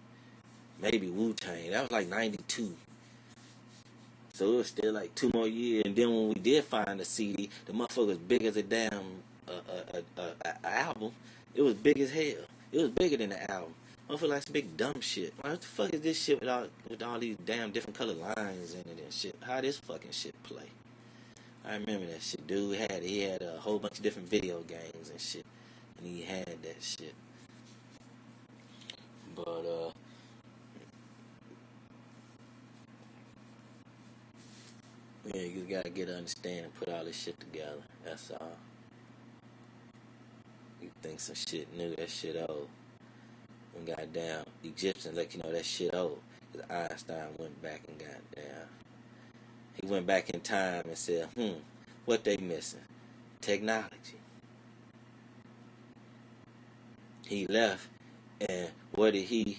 maybe Wu-Tang. That was like '92. So it was still like 2 more years. And then when we did find a CD, the motherfucker was big as a damn album. It was big as hell. It was bigger than the album. Motherfucker like some big dumb shit. Like, what the fuck is this shit with all these damn different color lines in it and shit? How this fucking shit play? I remember that shit. Dude he had a whole bunch of different video games and shit. And he had that shit. But yeah, you gotta get to understand and put all this shit together. That's all. You think some shit new, that shit old. And goddamn Egyptians let you know that shit old. Because Einstein went back and goddamn, he went back in time and said, what they missing? Technology. He left, and what he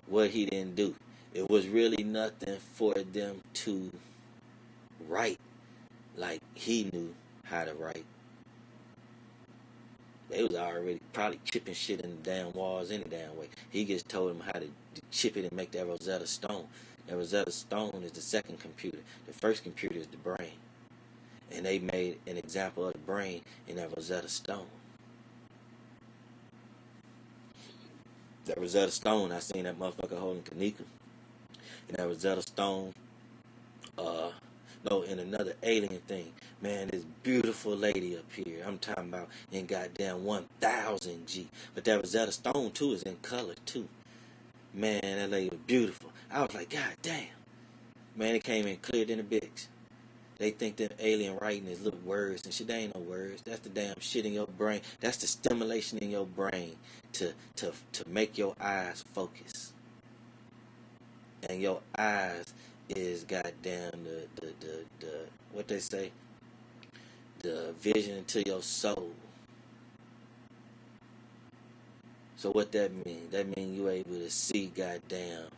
didn't do? It was really nothing for them to write like he knew how to write. They was already probably chipping shit in the damn walls any damn way. He just told them how to chip it and make that Rosetta Stone. That Rosetta Stone is the second computer. The first computer is the brain. And they made an example of the brain in that Rosetta Stone. That Rosetta Stone, I seen that motherfucker holding Kenneka. And that Rosetta Stone, no, in another alien thing. Man, this beautiful lady up here, I'm talking about in goddamn 1000 G. But that Rosetta Stone, too, is in color, too. Man, that lady was beautiful. I was like, God damn. Man, it came in clear than a bitch. They think that alien writing is little words and shit. They ain't no words. That's the damn shit in your brain. That's the stimulation in your brain to make your eyes focus. And your eyes is goddamn the what they say, the vision to your soul. So what that mean? That mean you able to see goddamn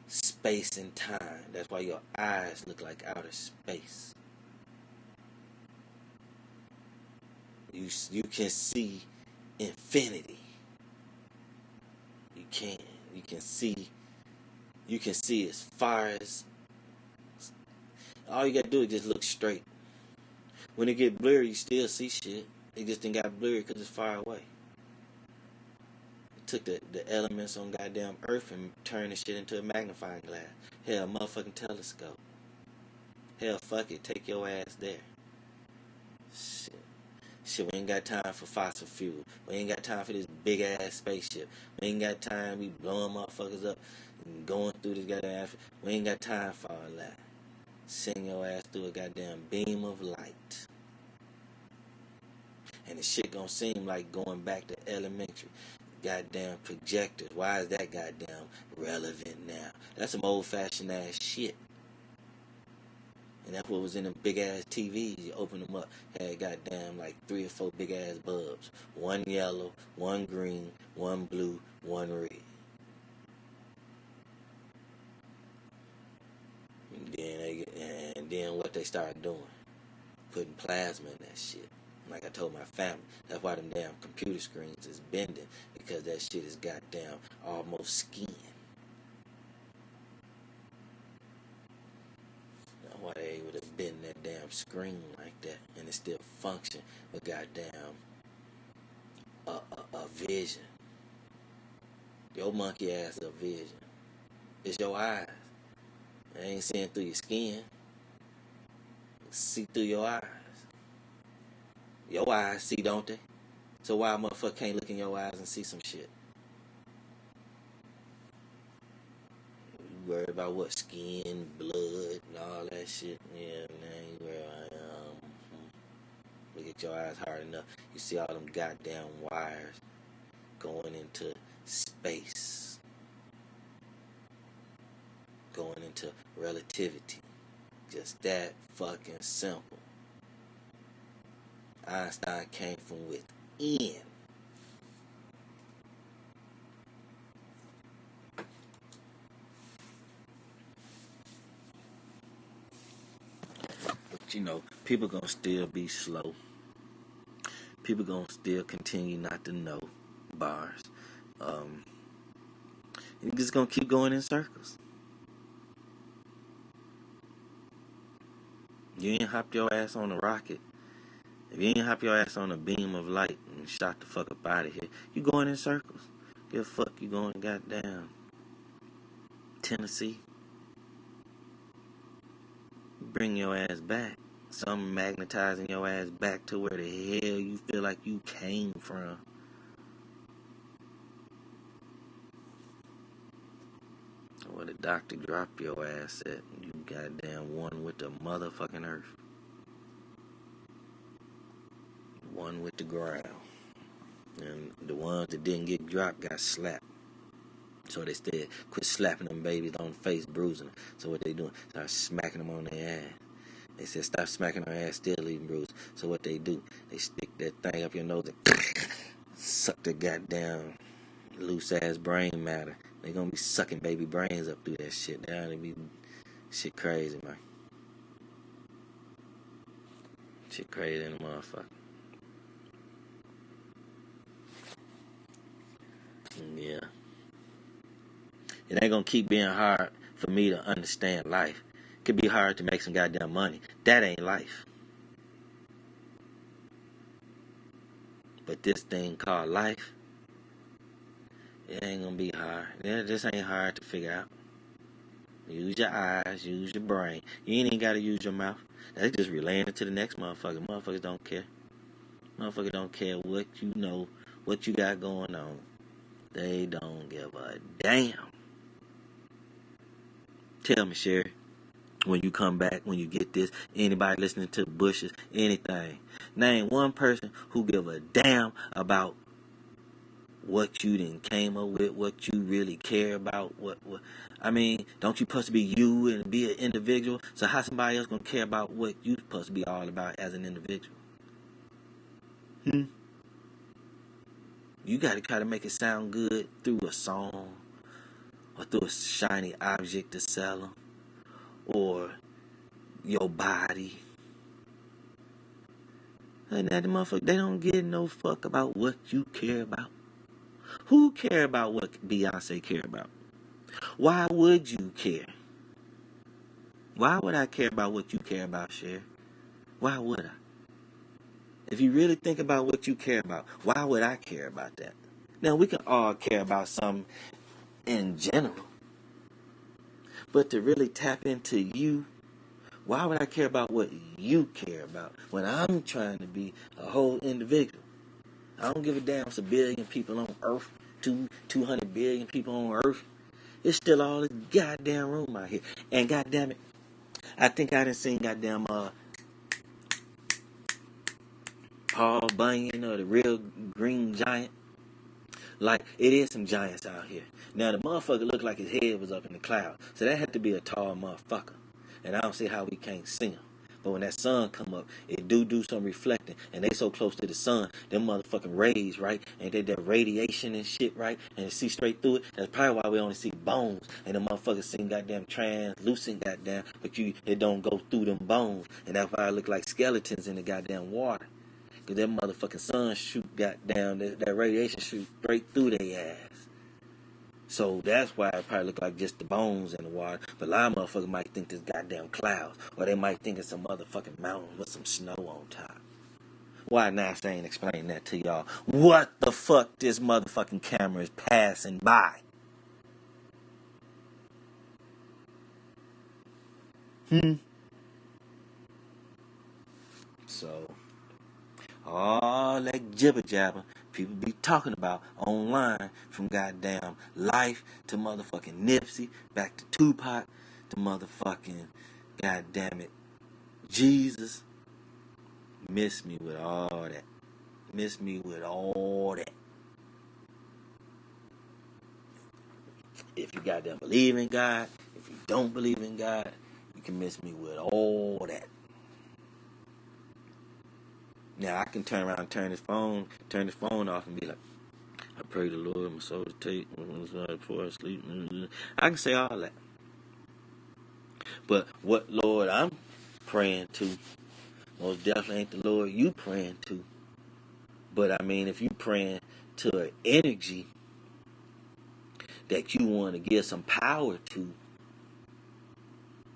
space and time. That's why your eyes look like outer space. You can see infinity. You can see as far as, all you gotta do is just look straight. When it get blurry, you still see shit. It just ain't got blurry because it's far away. It took the elements on goddamn Earth and turned the shit into a magnifying glass. Hell, motherfucking telescope. Hell, fuck it, take your ass there. Shit, we ain't got time for fossil fuel. We ain't got time for this big ass spaceship. We ain't got time. We blowing motherfuckers up and going through this goddamn. We ain't got time for all that. Send your ass through a goddamn beam of light. And the shit gonna seem like going back to elementary. Goddamn projectors. Why is that goddamn relevant now? That's some old fashioned ass shit. And that's what was in them big ass TVs. You open them up, had goddamn like 3 or 4 big ass bulbs. One yellow, one green, one blue, one red. And then what they started doing, putting plasma in that shit. Like I told my family, that's why them damn computer screens is bending, because that shit is goddamn almost skin. That's why they able to bend that damn goddamn screen like that, and it still function with goddamn a vision. Your monkey ass a vision. It's your eyes. I ain't seeing through your skin. See through your eyes. Your eyes see, don't they? So why a motherfucker can't look in your eyes and see some shit? You worry about what? Skin, blood, and all that shit. Yeah, man, you worry about look at your eyes hard enough. You see all them goddamn wires going into space. Going into relativity. Just that fucking simple. Einstein came from within. But you know, people gonna still be slow. People gonna still continue not to know bars. You just gonna keep going in circles. You ain't hopped your ass on a rocket. If you ain't hop your ass on a beam of light and shot the fuck up out of here, you going in circles. Give a fuck, you going goddamn Tennessee. Bring your ass back. Some magnetizing your ass back to where the hell you feel like you came from. Where the doctor dropped your ass at. You goddamn one with the motherfucking earth. One with the ground. And the ones that didn't get dropped got slapped. So they said, quit slapping them babies on the face, bruising them. So what they doing? Start smacking them on their ass. They said, stop smacking their ass, still leaving bruises. So what they do? They stick that thing up your nose and suck the goddamn loose ass brain matter. They gonna be sucking baby brains up through that shit. They be shit crazy, man. Shit crazy in the motherfucker. Yeah. It ain't gonna keep being hard for me to understand life. It could be hard to make some goddamn money. That ain't life. But this thing called life, it ain't gonna be hard. It just ain't hard to figure out. Use your eyes, use your brain. You ain't even gotta use your mouth. That's just relaying it to the next motherfucker. Motherfuckers don't care. Motherfuckers don't care what you know, what you got going on. They don't give a damn. Tell me, Sherry, when you come back, when you get this, anybody listening to Bushes, anything, name one person who give a damn about what you done came up with, what you really care about, what I mean, don't you supposed to be you and be an individual? So how somebody else gonna care about what you supposed to be all about as an individual? You gotta try to make it sound good through a song, or through a shiny object to sell them, or your body. And that motherfucker, they don't give no fuck about what you care about. Who care about what Beyonce care about? Why would you care? Why would I care about what you care about, Cher? Why would I? If you really think about what you care about, why would I care about that? Now, we can all care about something in general. But to really tap into you, why would I care about what you care about when I'm trying to be a whole individual? I don't give a damn if it's 1 billion people on Earth, 200 billion people on Earth. It's still all this goddamn room out here. And goddamn it, I think I done seen goddamn Paul Bunyan or the Real Green Giant. Like, it is some giants out here. Now, the motherfucker looked like his head was up in the cloud. So that had to be a tall motherfucker. And I don't see how we can't see him. But when that sun come up, it do some reflecting. And they so close to the sun, them motherfucking rays, right? And they that radiation and shit, right? And see straight through it. That's probably why we only see bones. And the motherfuckers seem goddamn translucent, goddamn. But it don't go through them bones. And that's why it look like skeletons in the goddamn water. Because that motherfucking sun shoot goddamn, that radiation shoot straight through their ass. So that's why it probably look like just the bones in the water. But a lot of motherfuckers might think this goddamn clouds. Or they might think it's some motherfucking mountain with some snow on top. Why NASA ain't explaining that to y'all? What the fuck this motherfucking camera is passing by? So, all that jibber jabber people be talking about online, from goddamn Life to motherfucking Nipsey, back to Tupac, to motherfucking goddamn it Jesus, miss me with all that. Miss me with all that. If you goddamn believe in God, if you don't believe in God, you can miss me with all that. Now I can turn around and turn this phone off and be like, I pray the Lord my soul to take before I sleep. I can say all that. But what Lord I'm praying to most definitely ain't the Lord you praying to. But I mean, if you praying to an energy that you want to give some power to,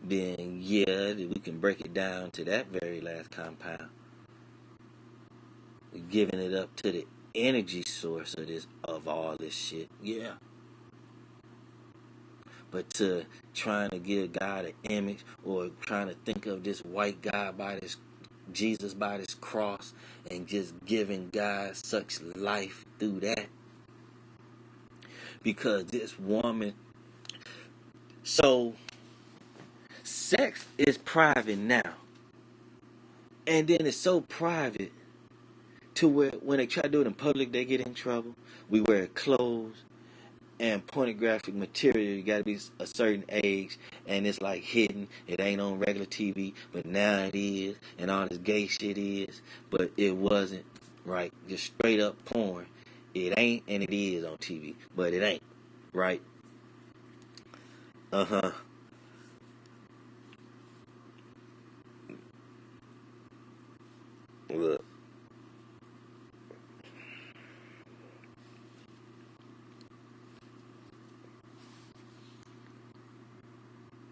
then yeah, we can break it down to that very last compound. Giving it up to the energy source of all this shit, yeah. But to trying to give God an image, or trying to think of this white guy by this Jesus by this cross, and just giving God such life through that, because this woman, so sex is private now, and then it's so private to where when they try to do it in public, they get in trouble. We wear clothes and pornographic material. You gotta be a certain age, and it's like hidden. It ain't on regular TV, but now it is, and all this gay shit is, but it wasn't, right? Just straight up porn. It ain't, and it is on TV, but it ain't, right? Uh-huh. Look.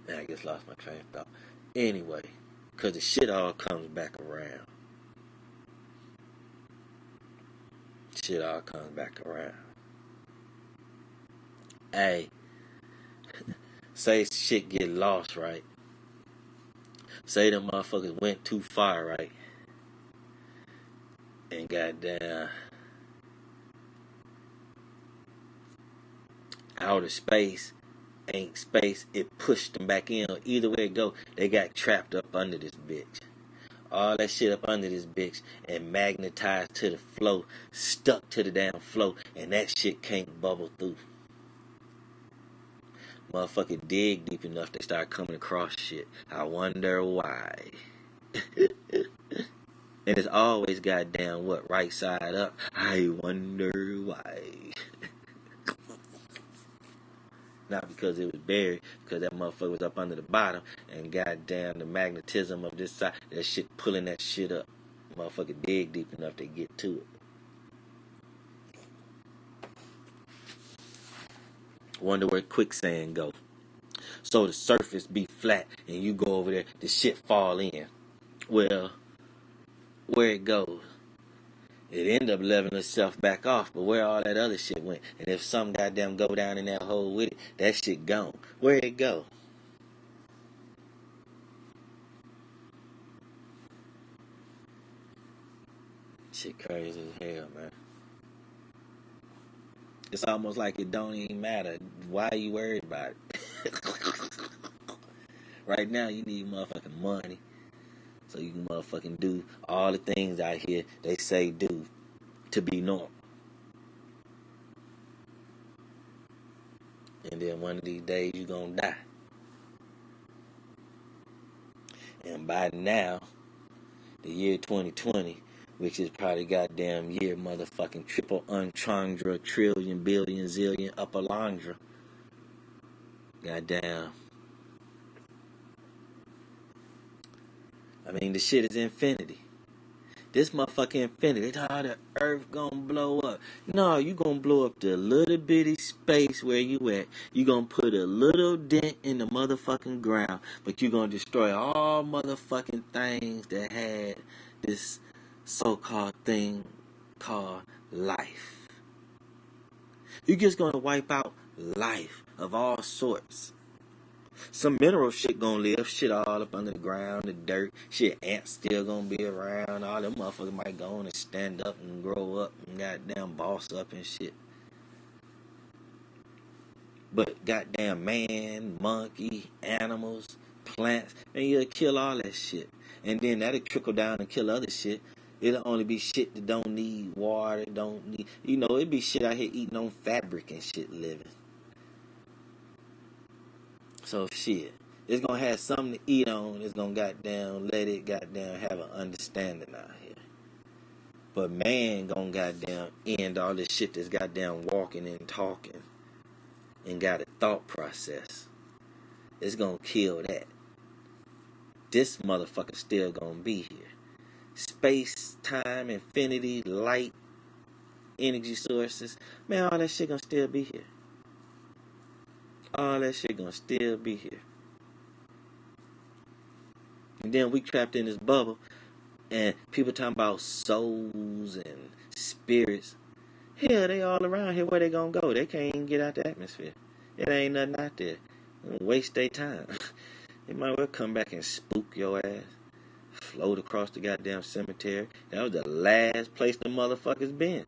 I just lost my train of thought. Anyway, because the shit all comes back around. Shit all comes back around. Hey, say shit get lost, right? Say them motherfuckers went too far, right? And goddamn, outer space ain't space. It pushed them back in. Or either way it go, they got trapped up under this bitch. All that shit up under this bitch and magnetized to the flow, stuck to the damn flow, and that shit can't bubble through. Motherfucker dig deep enough, they start coming across shit. I wonder why. And it's always goddamn what, right side up. I wonder why. Not because it was buried, because that motherfucker was up under the bottom, and goddamn the magnetism of this side, that shit pulling that shit up. Motherfucker dig deep enough to get to it. Wonder where quicksand go. So the surface be flat, and you go over there, the shit fall in. Well, where it goes, it end up leveling itself back off, but where all that other shit went, and if some goddamn go down in that hole with it, that shit gone. Where it go? Shit crazy as hell, man. It's almost like it don't even matter. Why you worried about it? Right now, you need motherfucking money, so you can motherfucking do all the things out here they say do to be normal. And then one of these days you gonna die. And by now, the year 2020, which is probably goddamn year motherfucking triple entendre, trillion, billion, zillion, upper landra. Goddamn. I mean, the shit is infinity. This motherfucking infinity. It's how the earth gonna blow up. No, you gonna blow up the little bitty space where you at. You gonna put a little dent in the motherfucking ground, but you gonna destroy all motherfucking things that had this so-called thing called life. You just gonna wipe out life of all sorts. Some mineral shit gonna live, shit all up under the ground, the dirt, shit, ants still gonna be around, all them motherfuckers might go on and stand up and grow up and goddamn boss up and shit. But goddamn man, monkey, animals, plants, man, you'll kill all that shit. And then that'll trickle down and kill other shit. It'll only be shit that don't need water, don't need, it'd be shit out here eating on fabric and shit living. So shit, it's gonna have something to eat on. It's gonna goddamn let it goddamn have an understanding out here. But man gonna goddamn end all this shit that's goddamn walking and talking and got a thought process. It's gonna kill that. This motherfucker still gonna be here. Space, time, infinity, light, energy sources, man, all that shit gonna still be here. All that shit gonna still be here. And then we trapped in this bubble, and people talking about souls and spirits. Hell, they all around here. Where they gonna go? They can't even get out the atmosphere. It ain't nothing out there. Waste their time. They might well come back and spook your ass. Float across the goddamn cemetery. That was the last place the motherfuckers been. It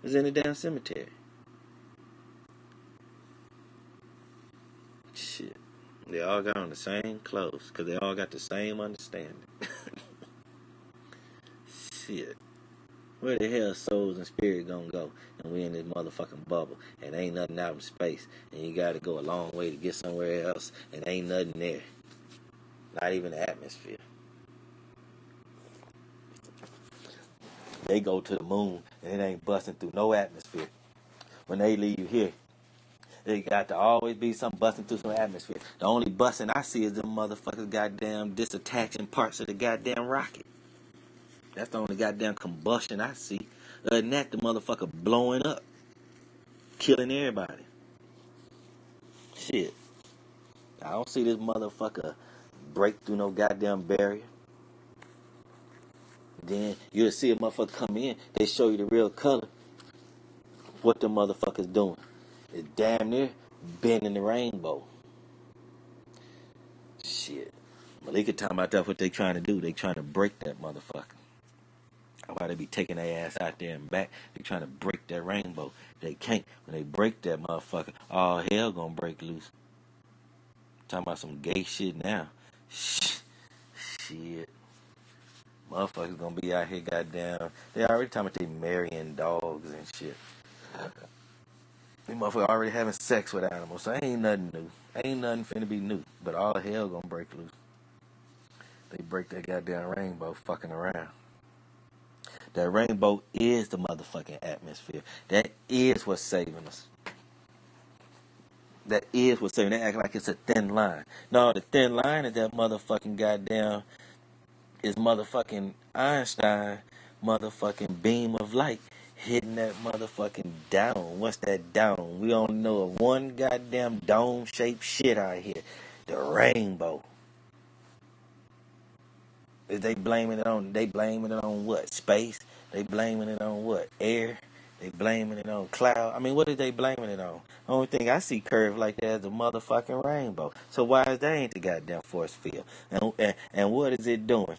was in the damn cemetery. Shit. They all got on the same clothes because they all got the same understanding. Shit. Where the hell souls and spirit gonna go? And we in this motherfucking bubble. And ain't nothing out in space. And you gotta go a long way to get somewhere else. And ain't nothing there. Not even the atmosphere. They go to the moon and it ain't busting through no atmosphere. When they leave here, it got to always be something busting through some atmosphere. The only busting I see is them motherfuckers goddamn disattaching parts of the goddamn rocket. That's the only goddamn combustion I see. Other than that, the motherfucker blowing up. Killing everybody. Shit. I don't see this motherfucker break through no goddamn barrier. Then you'll see a motherfucker come in. They show you the real color. What the motherfucker's doing. It's damn near bending the rainbow. Shit. Malika talking about that's what they trying to do. They trying to break that motherfucker. Why they be taking their ass out there and back? They trying to break that rainbow. They can't. When they break that motherfucker, all hell gonna break loose. Talking about some gay shit now. Shit. Motherfuckers gonna be out here goddamn. They already talking about they marrying dogs and shit. These motherfuckers already having sex with animals, so ain't nothing new. Ain't nothing finna be new. But all hell gonna break loose. They break that goddamn rainbow fucking around. That rainbow is the motherfucking atmosphere. That is what's saving us. That is what's saving. They act like it's a thin line. No, the thin line is that motherfucking goddamn is motherfucking Einstein motherfucking beam of light hitting that motherfucking dome. What's that dome? We only know of one goddamn dome-shaped shit out here. The rainbow. Is they blaming it on what? Space? They blaming it on what? Air? They blaming it on cloud? I mean, what are they blaming it on? The only thing I see curved like that is the motherfucking rainbow. So why is that ain't the goddamn force field? And what is it doing?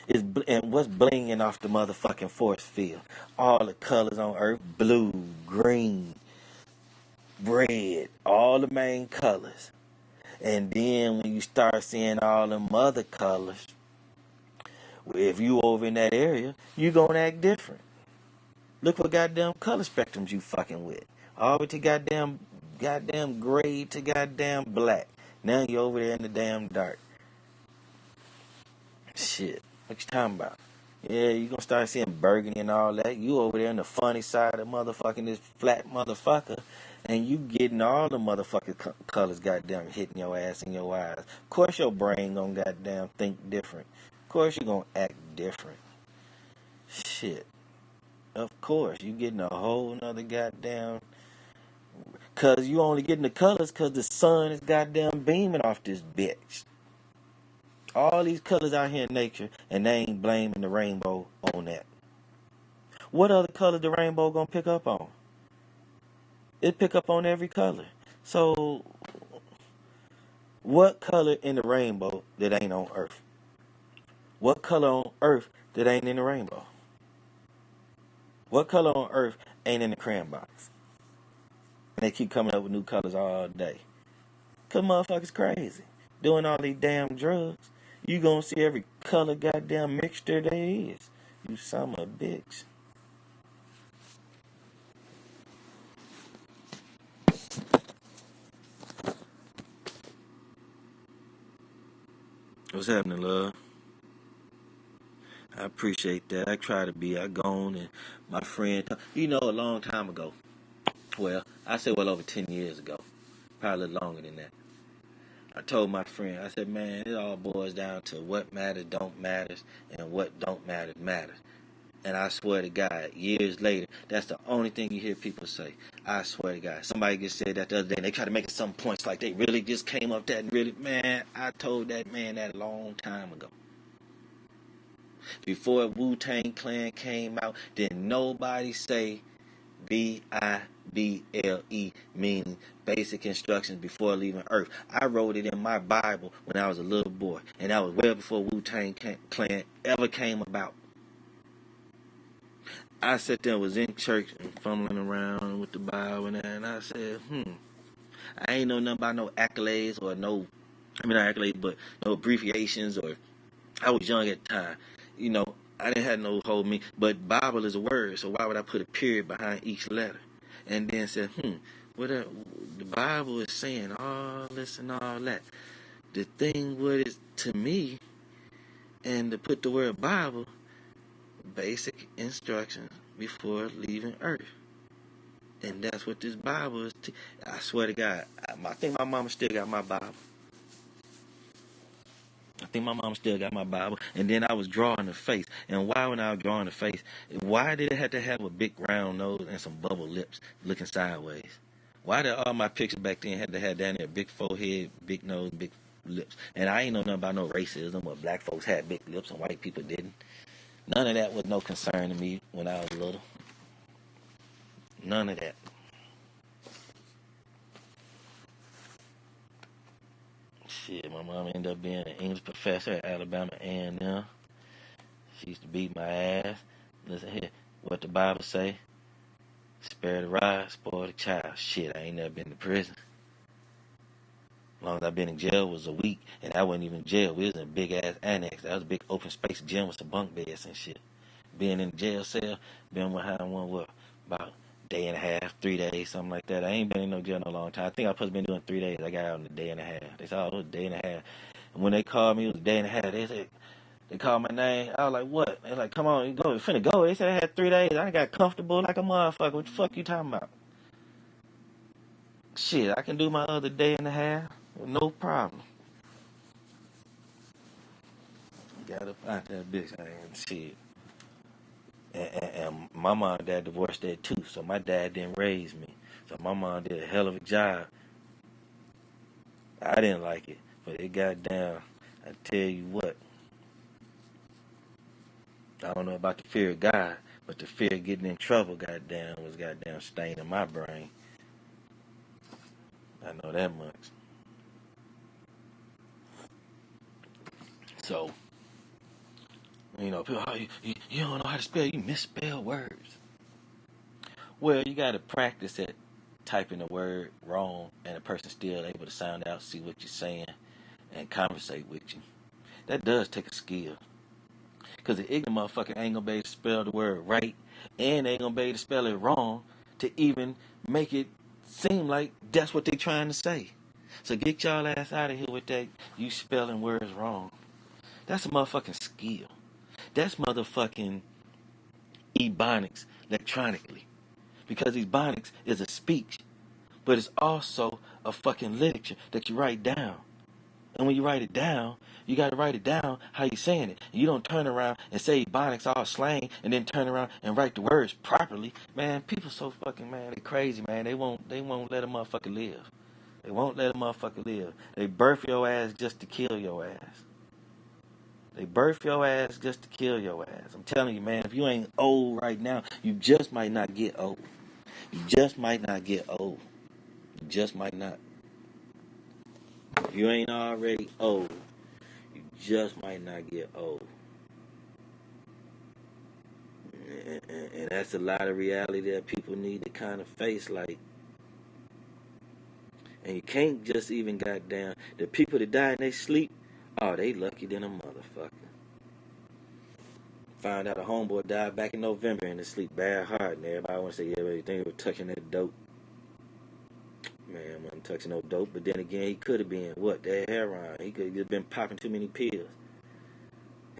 And what's blinging off the motherfucking force field? All the colors on Earth, blue, green, red, all the main colors. And then when you start seeing all them other colors, if you over in that area, you gonna act different. Look what goddamn color spectrums you fucking with. All the way to goddamn gray to goddamn black. Now you over there in the damn dark. Shit. What you talking about? Yeah, you gonna start seeing burgundy and all that. You over there in the funny side of motherfucking this flat motherfucker. And you getting all the motherfucking colors goddamn hitting your ass in your eyes. Of course your brain gonna goddamn think different. Of course you gonna act different. Shit. Of course, you getting a whole nother goddamn. Cause you only getting the colors cause the sun is goddamn beaming off this bitch. All these colors out here in nature, and they ain't blaming the rainbow on that. What other color the rainbow gonna pick up on? It pick up on every color. So, what color in the rainbow that ain't on Earth? What color on Earth that ain't in the rainbow? What color on Earth ain't in the crayon box? And they keep coming up with new colors all day. Cause motherfuckers crazy. Doing all these damn drugs. You gonna see every color goddamn mixture there is. You son of a bitch. What's happening, love? I appreciate that. I try to be. I gone and my friend, a long time ago. Well, I say over 10 years ago. Probably a little longer than that. I told my friend, I said, man, it all boils down to what matters don't matters and what don't matter matters. And I swear to God, years later, that's the only thing you hear people say. I swear to God. Somebody just said that the other day, and they try to make it some points like they really just came up that and really, man, I told that man that a long time ago. Before Wu-Tang Clan came out, didn't nobody say Bible, meaning basic instructions before leaving Earth. I wrote it in my Bible when I was a little boy, and that was well before Wu-Tang Clan ever came about. I sat there, was in church and fumbling around with the Bible and I said, I ain't know nothing about no accolades or not accolades, but no abbreviations or I was young at the time. I didn't have no whole me, but Bible is a word, so why would I put a period behind each letter? And then said, the Bible is saying all this and all that. The thing with it to me, and to put the word Bible, basic instructions before leaving Earth. And that's what this Bible is. I swear to God, I think my mama still got my Bible. And then I was drawing the face. And why, when I was drawing the face, why did it have to have a big round nose and some bubble lips looking sideways? Why did all my pictures back then have to have down there big forehead, big nose, big lips? And I ain't know nothing about no racism or black folks had big lips and white people didn't. None of that was no concern to me when I was little. None of that. Shit, my mom ended up being an English professor at Alabama A&M. She used to beat my ass. Listen here, what the Bible say? Spare the rod, spoil the child. Shit, I ain't never been to prison. As long as I've been in jail was a week, and I wasn't even in jail. We was in a big-ass annex. That was a big open space gym with some bunk beds and shit. Being in the jail cell, been behind one, about a day and a half, 3 days, something like that. I ain't been in no jail in a long time. I think I supposed to been doing 3 days. I got out in a day and a half. They said, oh, it was a day and a half. And when they called me, it was a day and a half. They said, they called my name. I was like, what? They like, come on, you go. You finna go. They said I had 3 days. I got comfortable like a motherfucker. What the fuck you talking about? Shit, I can do my other day and a half. No problem. Got up out that bitch. I ain't shit. And my mom and dad divorced that too, so my dad didn't raise me. So my mom did a hell of a job. I didn't like it, but it got down. I tell you what. I don't know about the fear of God, but the fear of getting in trouble, goddamn, was goddamn staying in my brain. I know that much. So, people, you don't know how to spell, you misspell words. Well, you got to practice it, typing a word wrong, and a person still able to sound out, see what you're saying, and conversate with you. That does take a skill. Because the ignorant motherfucker ain't going to be able to spell the word right, and they ain't going to be able to spell it wrong to even make it seem like that's what they trying to say. So get y'all ass out of here with that, you spelling words wrong. That's a motherfucking skill. That's motherfucking ebonics electronically. Because ebonics is a speech, but it's also a fucking literature that you write down. And when you write it down, you got to write it down how you saying it. You don't turn around and say Ebonics all slang and then turn around and write the words properly. Man, people so fucking, man, they crazy, man. They won't let a motherfucker live. They won't let a motherfucker live. They birth your ass just to kill your ass. They birth your ass just to kill your ass. I'm telling you, man, if you ain't old right now, you just might not get old. You just might not get old. You just might not. If you ain't already old, you just might not get old. And that's a lot of reality that people need to kind of face, like, and you can't just even goddamn, the people that die in their sleep, oh, they lucky than a motherfucker. Found out a homeboy died back in November in his sleep, bad heart, and everybody want to say, yeah, but you think he was touching that dope. Man, I wasn't touching no dope, but then again, he could have been, what, that heroin. He could have been popping too many pills.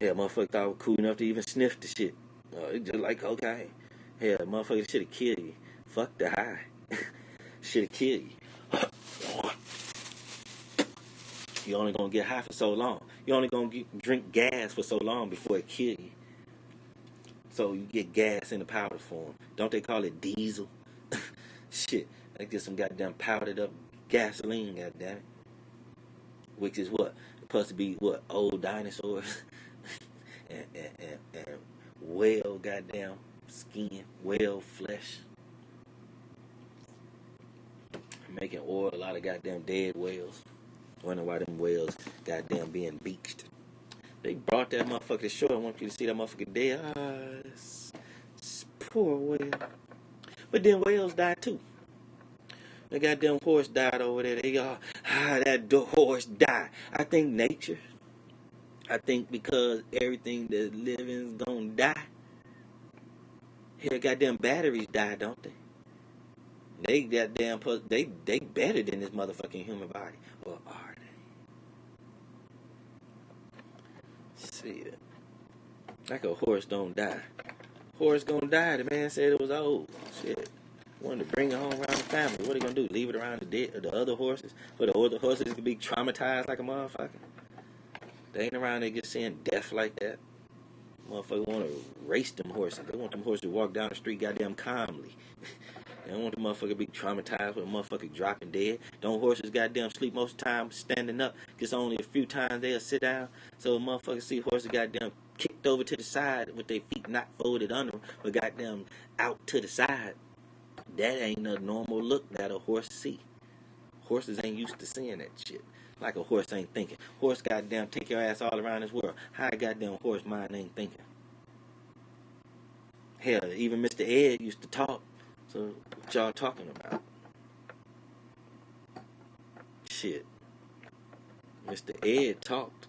Hell, motherfucker thought it was cool enough to even sniff the shit. It just like, okay. Hell, motherfucker should have killed you. Fuck the high. Should have killed you. You only gonna get high for so long. You only gonna drink gas for so long before it kill you. So you get gas in the powder form. Don't they call it diesel? Shit, they get some goddamn powdered up gasoline, goddamn it. Which is what? Supposed to be what? Old dinosaurs and whale goddamn skin, whale flesh. Making oil out of goddamn dead whales. Wonder why them whales goddamn being beached. They brought that motherfucker to shore. I want you to see that motherfucker dead. It's poor whale. But then whales die too. The goddamn horse died over there. They all, that horse died. I think nature. I think because everything that's living is gonna die. Hell, goddamn batteries die, don't they? They goddamn they better than this motherfucking human body. Or are they? Shit. Like a horse don't die. Horse gonna die. The man said it was old. Shit. Wanted to bring it home around the family. What are they gonna do? Leave it around the other horses? For the other horses could be traumatized like a motherfucker? They ain't around there just seeing death like that. Motherfucker want to race them horses. They want them horses to walk down the street goddamn calmly. They don't want the motherfucker to be traumatized with a motherfucker dropping dead. Don't horses goddamn sleep most of the time standing up? Just only a few times they'll sit down. So a motherfucker see horses goddamn kicked over to the side with their feet not folded under them, but goddamn out to the side. That ain't a normal look that a horse see. Horses ain't used to seeing that shit. Like a horse ain't thinking. Horse goddamn take your ass all around this world. How a goddamn horse mind ain't thinking? Hell, even Mr. Ed used to talk. So what y'all talking about? Shit. Mr. Ed talked.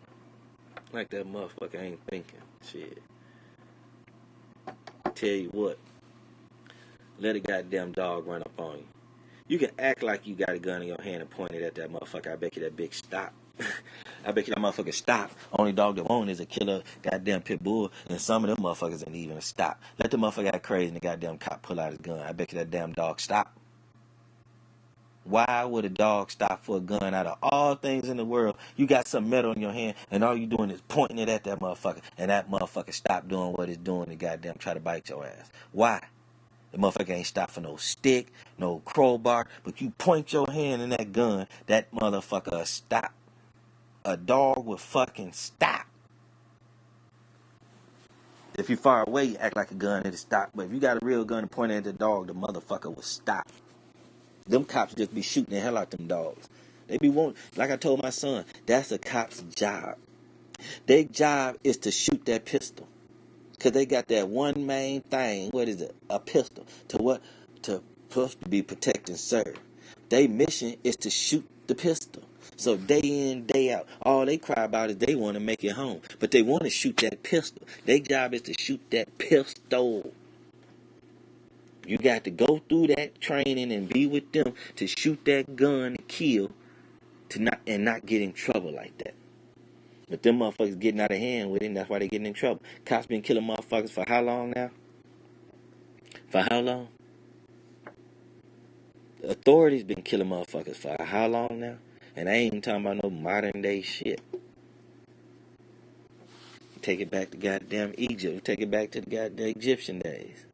Like that motherfucker ain't thinking. Shit. Tell you what. Let a goddamn dog run up on you. You can act like you got a gun in your hand and point it at that motherfucker. I bet you that bitch stop. I bet you that motherfucker stop. Only dog that won't is a killer goddamn pit bull. And some of them motherfuckers ain't even a stop. Let the motherfucker act crazy and the goddamn cop pull out his gun. I bet you that damn dog stop. Why would a dog stop for a gun? Out of all things in the world, you got some metal in your hand and all you doing is pointing it at that motherfucker. And that motherfucker stop doing what it's doing and goddamn try to bite your ass. Why? The motherfucker ain't stop for no stick, no crowbar, but you point your hand in that gun, that motherfucker stop. A dog would fucking stop. If you far away, you act like a gun, it'll stop. But if you got a real gun and point it at the dog, the motherfucker will stop. Them cops just be shooting the hell out them dogs. They be wanting, like I told my son, that's a cop's job. Their job is to shoot that pistol. Because they got that one main thing. What is it? A pistol. To what? To supposed to be protect and serve. Their mission is to shoot the pistol. So day in, day out, all they cry about is they want to make it home. But they want to shoot that pistol. Their job is to shoot that pistol. You got to go through that training and be with them to shoot that gun and kill to not get in trouble like that. But them motherfuckers getting out of hand with it, and that's why they getting in trouble. Cops been killing motherfuckers for how long now? For how long? The authorities been killing motherfuckers for how long now? And I ain't even talking about no modern day shit. Take it back to goddamn Egypt. Take it back to the goddamn Egyptian days.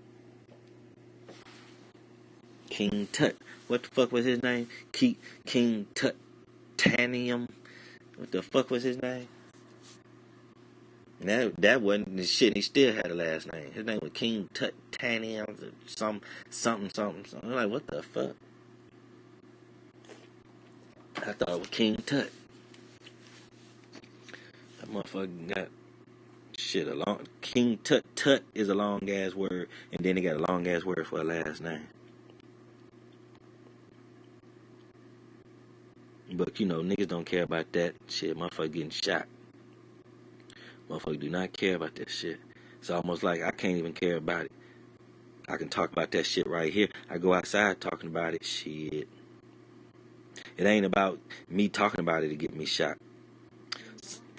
King Tut. What the fuck was his name? King Tutanium. What the fuck was his name? That wasn't the shit. He still had a last name. His name was King Tutanium. Something. I'm like, what the fuck? I thought it was King Tut. That motherfucker got shit, a long King Tut is a long ass word, and then he got a long ass word for a last name. But you know, niggas don't care about that shit. Motherfucker getting shot. Motherfucker do not care about that shit. It's almost like I can't even care about it. I can talk about that shit right here. I go outside talking about it. Shit. It ain't about me talking about it to get me shot.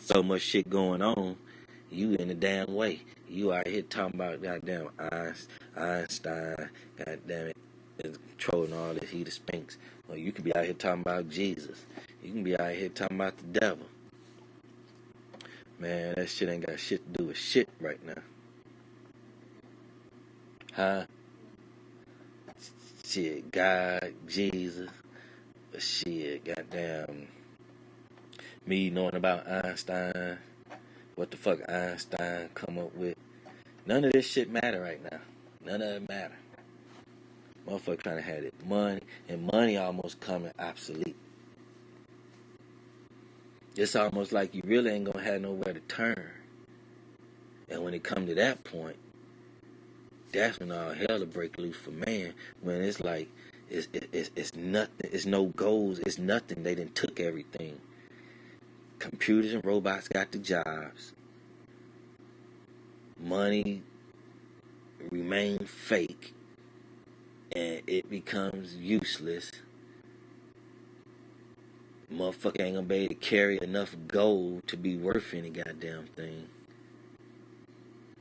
So much shit going on. You in the damn way. You out here talking about goddamn Einstein, goddamn it, and controlling all this. He the Sphinx. Well, you could be out here talking about Jesus. You can be out here talking about the devil. Man, that shit ain't got shit to do with shit right now. Huh? Shit, God, Jesus, but shit, goddamn, me knowing about Einstein, what the fuck Einstein come up with. None of this shit matter right now. None of it matter. Motherfucker trying to have it money, and money almost coming obsolete. It's almost like you really ain't gonna have nowhere to turn. And when it come to that point, that's when all hell will break loose for man. When it's like, it's nothing, it's no goals, it's nothing. They done took everything. Computers and robots got the jobs. Money remain fake, and it becomes useless. Motherfucker ain't gonna be able to carry enough gold to be worth any goddamn thing.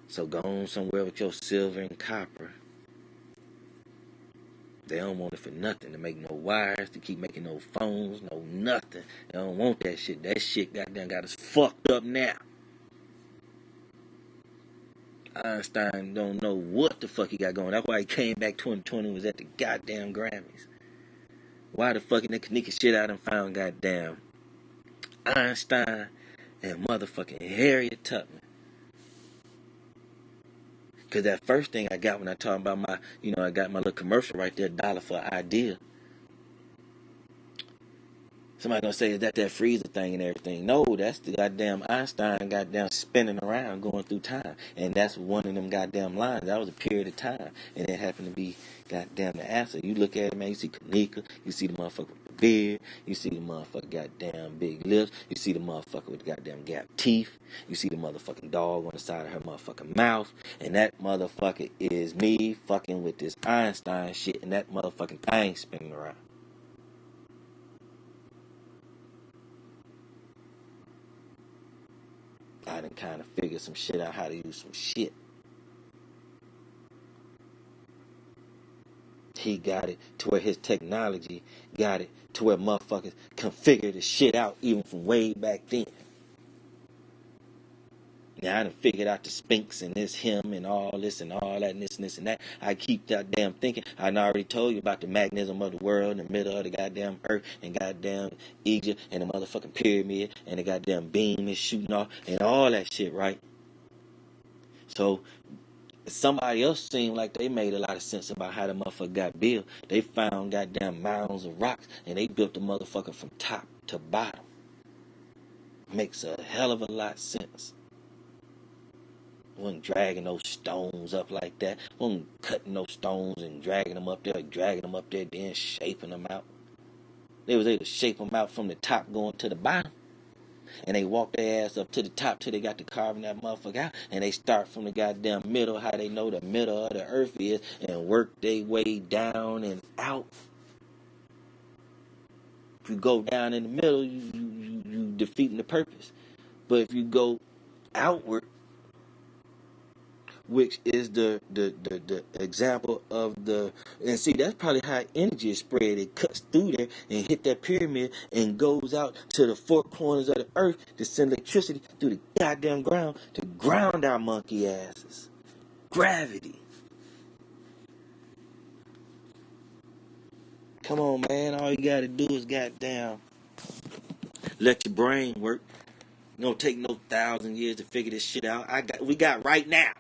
So go on somewhere with your silver and copper. They don't want it for nothing, to make no wires, to keep making no phones, no nothing. They don't want that shit. That shit goddamn got us fucked up now. Einstein don't know what the fuck he got going. That's why he came back 2020 and was at the goddamn Grammys. Why the fucking the Kenneka shit out and found goddamn Einstein and motherfucking Harriet Tubman? Because that first thing I got when I talk about my, I got my little commercial right there, $1 for an idea. Somebody gonna say, is that freezer thing and everything? No, that's the goddamn Einstein goddamn spinning around going through time. And that's one of them goddamn lines. That was a period of time. And it happened to be goddamn the answer. You look at it, man, you see Kenneka, you see the motherfucker with the beard, you see the motherfucker goddamn big lips, you see the motherfucker with the goddamn gap teeth, you see the motherfucking dog on the side of her motherfucking mouth, and that motherfucker is me fucking with this Einstein shit, and that motherfucking thing spinning around. I done kind of figured some shit out, how to use some shit. He got it to where his technology got it to where motherfuckers can figure the shit out even from way back then. Now I done figured out the Sphinx and this him and all this and all that and this and that. I keep that damn thinking. I done already told you about the magnetism of the world in the middle of the goddamn earth and goddamn Egypt and the motherfucking pyramid and the goddamn beam is shooting off and all that shit, right? So somebody else seemed like they made a lot of sense about how the motherfucker got built. They found goddamn mounds of rocks and they built the motherfucker from top to bottom. Makes a hell of a lot of sense. Wasn't dragging those stones up like that. Wasn't cutting those stones and dragging them up there, then shaping them out. They was able to shape them out from the top going to the bottom. And they walk their ass up to the top till they got to carving that motherfucker out. And they start from the goddamn middle, how they know the middle of the earth is, and work their way down and out. If you go down in the middle, you defeating the purpose. But if you go outward, which is the example of the, and see, that's probably how energy is spread. It cuts through there and hit that pyramid and goes out to the four corners of the earth to send electricity through the goddamn ground to ground our monkey asses. Gravity. Come on, man. All you gotta do is goddamn let your brain work. It don't take no 1,000 years to figure this shit out. We got right now.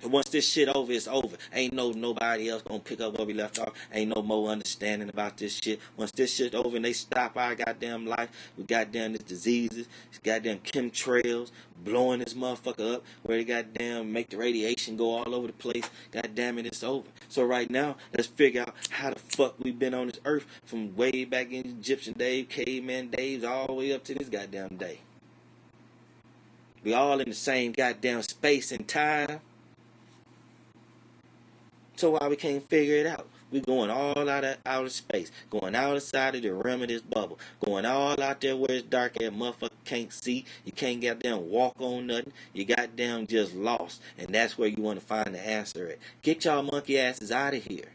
And once this shit over, it's over. Ain't nobody else gonna pick up where we left off. Ain't no more understanding about this shit. Once this shit over and they stop our goddamn life, we goddamn this diseases, this goddamn chemtrails blowing this motherfucker up, where they goddamn make the radiation go all over the place. Goddamn it, it's over. So right now, let's figure out how the fuck we been on this earth from way back in Egyptian days, caveman days, all the way up to this goddamn day. We all in the same goddamn space and time. So why we can't figure it out? We going all out of outer space, going outside of the rim of this bubble, going all out there where it's dark and motherfucker can't see. You can't goddamn walk on nothing. You goddamn just lost, and that's where you want to find the answer at. Get y'all monkey asses out of here.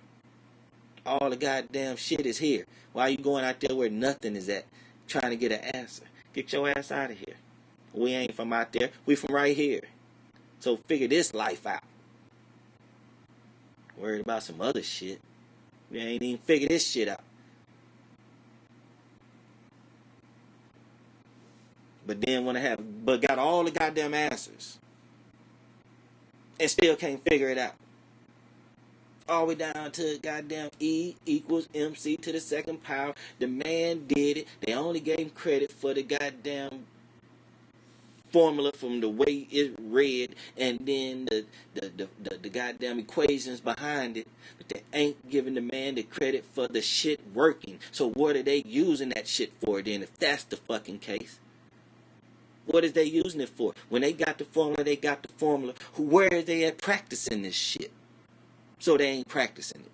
All the goddamn shit is here. Why you going out there where nothing is at, trying to get an answer? Get your ass out of here. We ain't from out there. We from right here. So figure this life out. Worried about some other shit. We ain't even figured this shit out. But then but got all the goddamn answers. And still can't figure it out. All the way down to goddamn E equals MC to the second power. The man did it. They only gave him credit for the goddamn formula from the way it read, and then the goddamn equations behind it, but they ain't giving the man the credit for the shit working. So what are they using that shit for then, if that's the fucking case? What is they using it for? When they got the formula, they got the formula. Where are they at practicing this shit? So they ain't practicing it.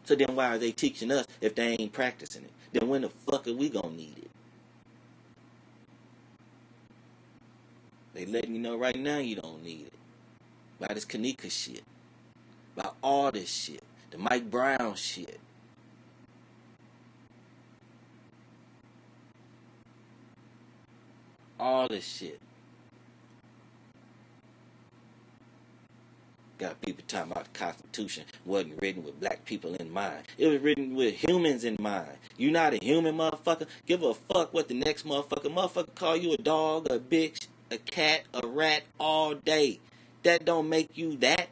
So then why are they teaching us if they ain't practicing it? Then when the fuck are we gonna need it? They letting you know right now you don't need it. By this Kenneka shit. By all this shit. The Mike Brown shit. All this shit. Got people talking about the Constitution wasn't written with black people in mind. It was written with humans in mind. You not a human, motherfucker. Give a fuck what the next motherfucker call you, a dog, a bitch, a cat, a rat all day. That don't make you that.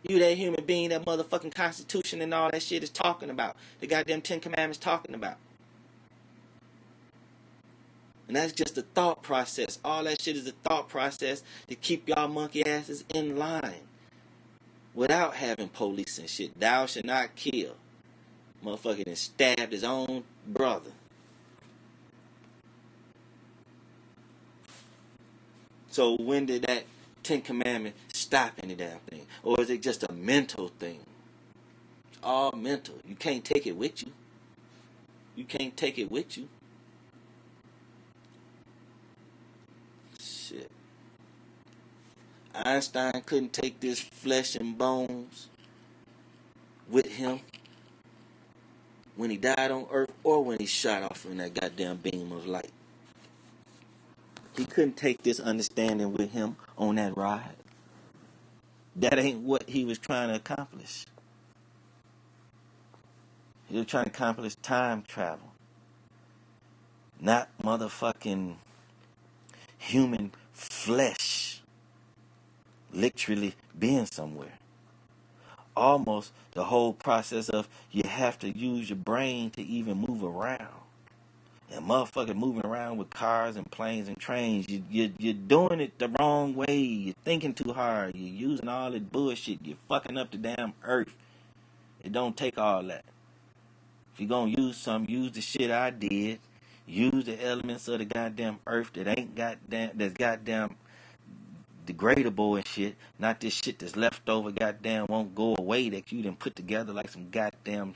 You that human being that motherfucking Constitution and all that shit is talking about. The goddamn 10 Commandments talking about. And that's just a thought process. All that shit is a thought process to keep y'all monkey asses in line. Without having police and shit. Thou shalt not kill. Motherfucker done stabbed his own brother. So when did that 10 Commandment stop any damn thing? Or is it just a mental thing? It's all mental. You can't take it with you. You can't take it with you. Shit. Einstein couldn't take this flesh and bones with him when he died on Earth or when he shot off from that goddamn beam of light. He couldn't take this understanding with him on that ride. That ain't what he was trying to accomplish. He was trying to accomplish time travel. Not motherfucking human flesh literally being somewhere. Almost the whole process of you have to use your brain to even move around. And motherfuckers moving around with cars and planes and trains, you're doing it the wrong way. You're thinking too hard. You're using all this bullshit. You're fucking up the damn earth. It don't take all that. If you're gonna use something, use the shit I did. Use the elements of the goddamn earth that's goddamn degradable and shit. Not this shit that's left over goddamn won't go away that you done put together like some goddamn,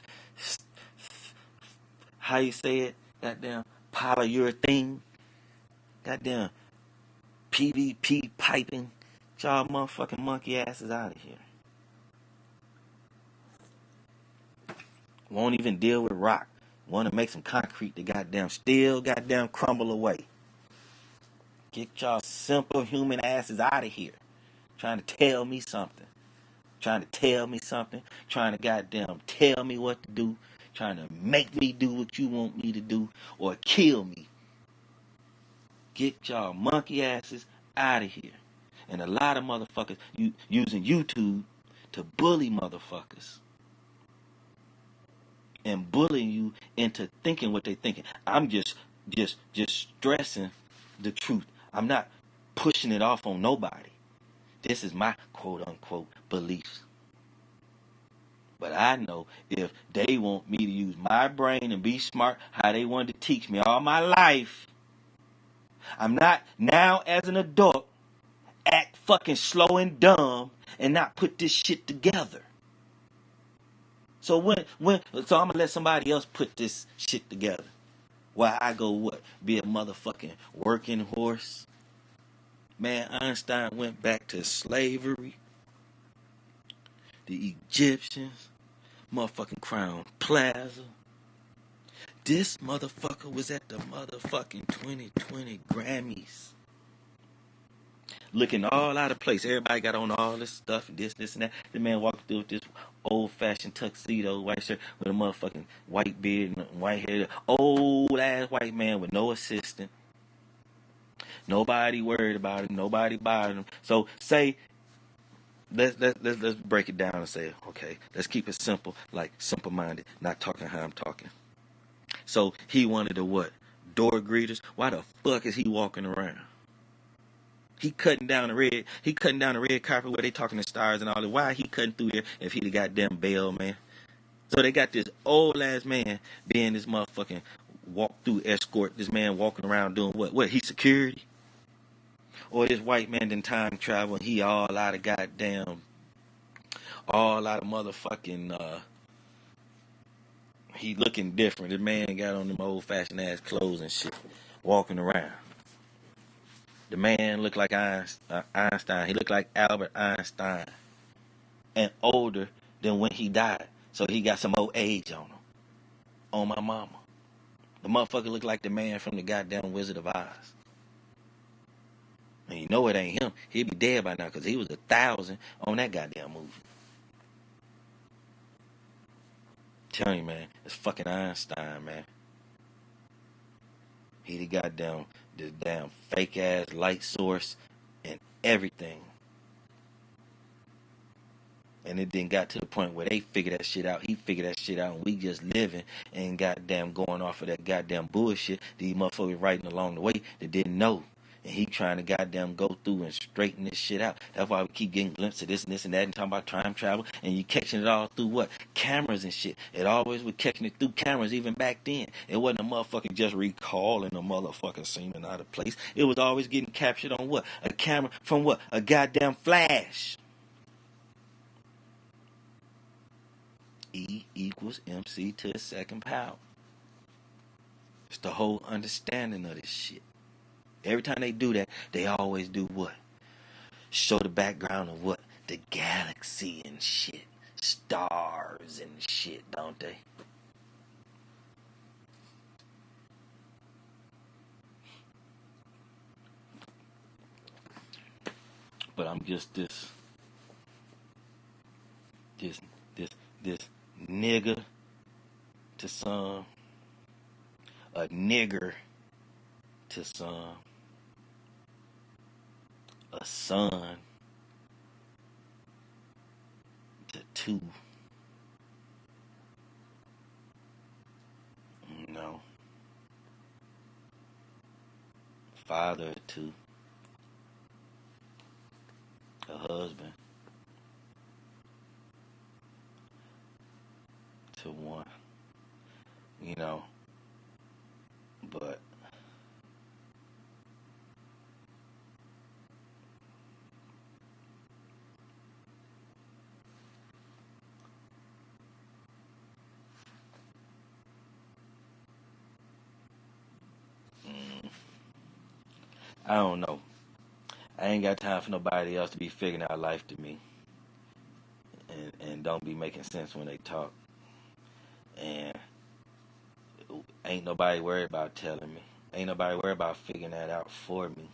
how you say it? Goddamn polyurethane. Goddamn PVP piping. Y'all motherfucking monkey asses out of here. Won't even deal with rock. Want to make some concrete to goddamn still goddamn crumble away. Get y'all simple human asses out of here. Trying to tell me something. Trying to goddamn tell me what to do. Trying to make me do what you want me to do. Or kill me. Get y'all monkey asses out of here. And a lot of motherfuckers using YouTube to bully motherfuckers. And bullying you into thinking what they thinking. I'm just stressing the truth. I'm not pushing it off on nobody. This is my quote unquote beliefs. But I know if they want me to use my brain and be smart how they wanted to teach me all my life, I'm not now as an adult act fucking slow and dumb and not put this shit together. So so I'm gonna let somebody else put this shit together. While I go what? Be a motherfucking working horse? Man, Einstein went back to slavery. The Egyptians. Motherfucking Crown Plaza. This motherfucker was at the motherfucking 2020 Grammys. Looking all out of place. Everybody got on all this stuff, this, and that. The man walked through with this old-fashioned tuxedo, white shirt, with a motherfucking white beard and white hair. Old-ass white man with no assistant. Nobody worried about him. Nobody bothered him. So say, let's break it down and say, okay, let's keep it simple, like simple-minded, not talking how I'm talking. So he wanted to what? Door greeters? Why the fuck is he walking around? He cutting down the red carpet where they talking to stars and all that. Why he cutting through here if he the goddamn bail, man? So they got this old ass man being this motherfucking walk through escort. This man walking around doing what? What? He security? Or this white man in time travel and he all out of motherfucking he looking different. The man got on them old fashioned ass clothes and shit, walking around. The man looked like Einstein. He looked like Albert Einstein. And older than when he died. So he got some old age on him. On my mama. The motherfucker looked like the man from the goddamn Wizard of Oz. And you know it ain't him. He'd be dead by now because he was 1,000 on that goddamn movie. Telling you, man, it's fucking Einstein, man. He the damn fake ass light source and everything. And it then got to the point where they figured that shit out. He figured that shit out, and we just living and goddamn going off of that goddamn bullshit these motherfuckers writing along the way that didn't know. And he trying to goddamn go through and straighten this shit out. That's why we keep getting glimpses of this and that and talking about time travel. And you catching it all through what? Cameras and shit. It always was catching it through cameras even back then. It wasn't a motherfucker just recalling a motherfucker seeming out of place. It was always getting captured on what? A camera from what? A goddamn flash. E equals MC to the second power. It's the whole understanding of this shit. Every time they do that, they always do what? Show the background of what? The galaxy and shit. Stars and shit, don't they? But I'm just this nigga to some, a nigger to some, a son to two. No. Father to a husband to one. You know, but I don't know. I ain't got time for nobody else to be figuring out life to me, and don't be making sense when they talk. And ain't nobody worried about telling me. Ain't nobody worried about figuring that out for me.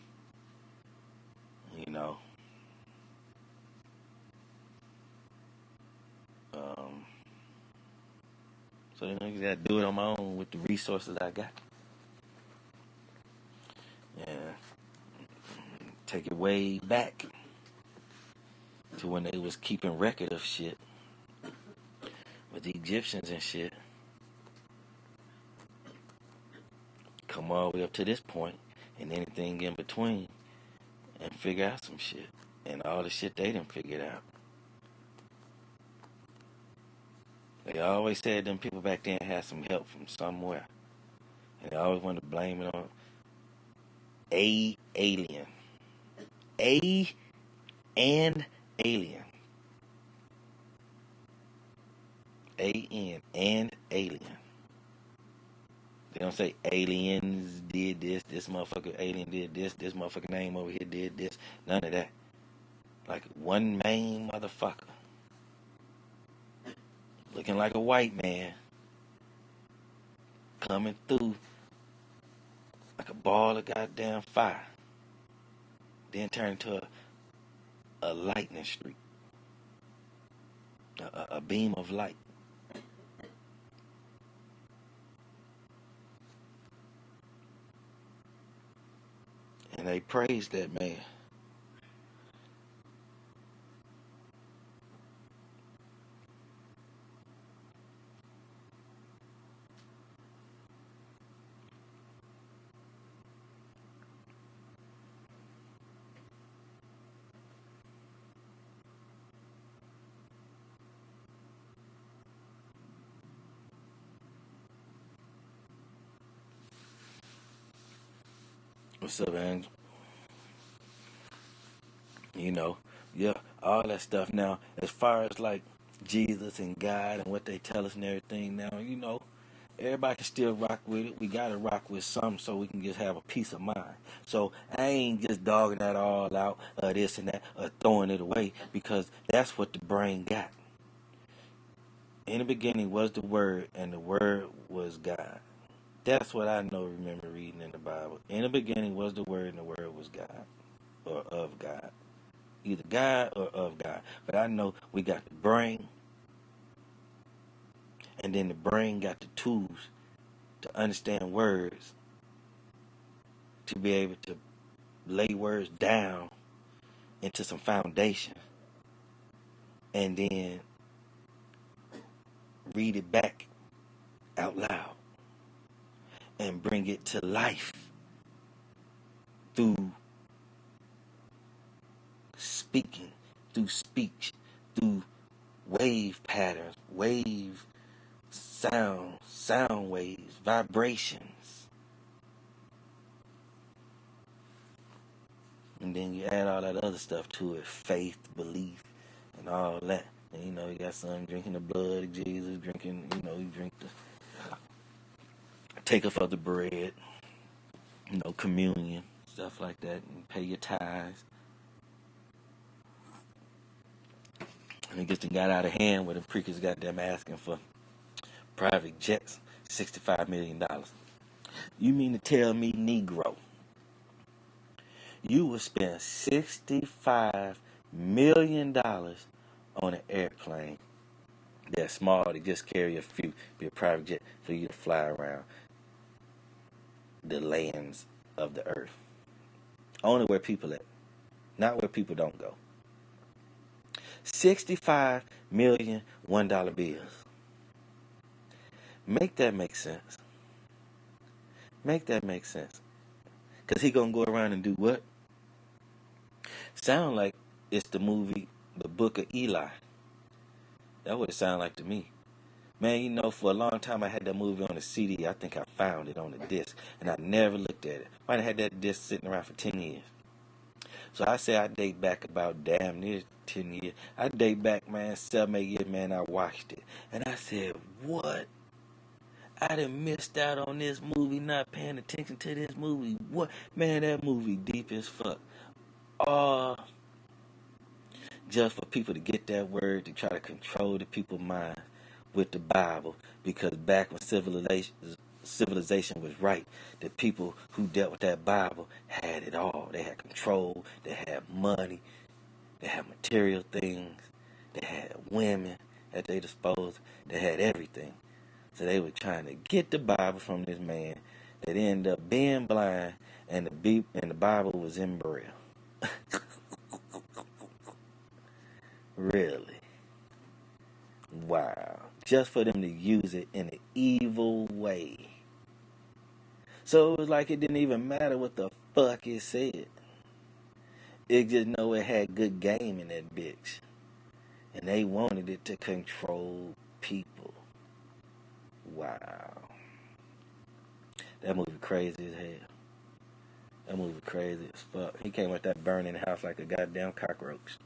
You know. So you gotta do it on my own with the resources I got. And take it way back to when they was keeping record of shit with the Egyptians and shit. Come all the way up to this point and anything in between and figure out some shit. And all the shit they done figured out. They always said them people back then had some help from somewhere. And they always wanted to blame it on a alien. A and alien. A-N and alien. They don't say aliens did this motherfucker alien did this motherfucker name over here did this. None of that. Like one main motherfucker. Looking like a white man. Coming through like a ball of goddamn fire. Then turn into a lightning streak. A beam of light. And they praised that man. What's up, Angel? You know, yeah, all that stuff now. As far as like Jesus and God and what they tell us and everything now, you know, everybody can still rock with it. We gotta rock with something so we can just have a peace of mind. So I ain't just dogging that all out, this and that, throwing it away, because that's what the brain got. In the beginning was the Word, and the Word was God. That's what I know, remember reading in the Bible. In the beginning was the Word, and the Word was God, or of God. Either God or of God. But I know we got the brain, and then the brain got the tools to understand words, to be able to lay words down into some foundation, and then read it back out loud and bring it to life through speaking, through speech, through wave patterns, wave sound waves, vibrations. And then you add all that other stuff to it, faith, belief, and all that. And you know, you got some drinking the blood of Jesus, drinking, you know, you drink the take up of the bread, you know, communion, stuff like that, and pay your tithes. And it just got out of hand where the preachers got them asking for private jets, $65 million. You mean to tell me, Negro, you would spend $65 million on an airplane that's small to just carry a few, be a private jet for you to fly around the lands of the earth? Only where people at, not where people don't go. 65 million $1 bills. Make that make sense. Make that make sense. Because he going to go around and do what? Sound like it's the movie, The Book of Eli. That would it sound like to me. Man, you know, for a long time I had that movie on the CD. I think I found it on the disc, and I never looked at it. Might have had that disc sitting around for 10 years. So I say I date back about damn near 10 years. I date back, man, 7, 8 years, man, I watched it. And I said, what? I done missed out on this movie, not paying attention to this movie. What? Man, that movie deep as fuck. all just for people to get that word to try to control the people's mind with the Bible. Because back when civilization was right, the people who dealt with that Bible had it all. They had control, they had money, they had material things, they had women at their disposal, they had everything. So they were trying to get the Bible from this man that ended up being blind, and the Bible was in Braille. Really? Wow. Just for them to use it in an evil way. So it was like it didn't even matter what the fuck it said. It just know it had good game in that bitch. And they wanted it to control people. Wow. That movie crazy as hell. That movie crazy as fuck. He came with that burning house like a goddamn cockroach.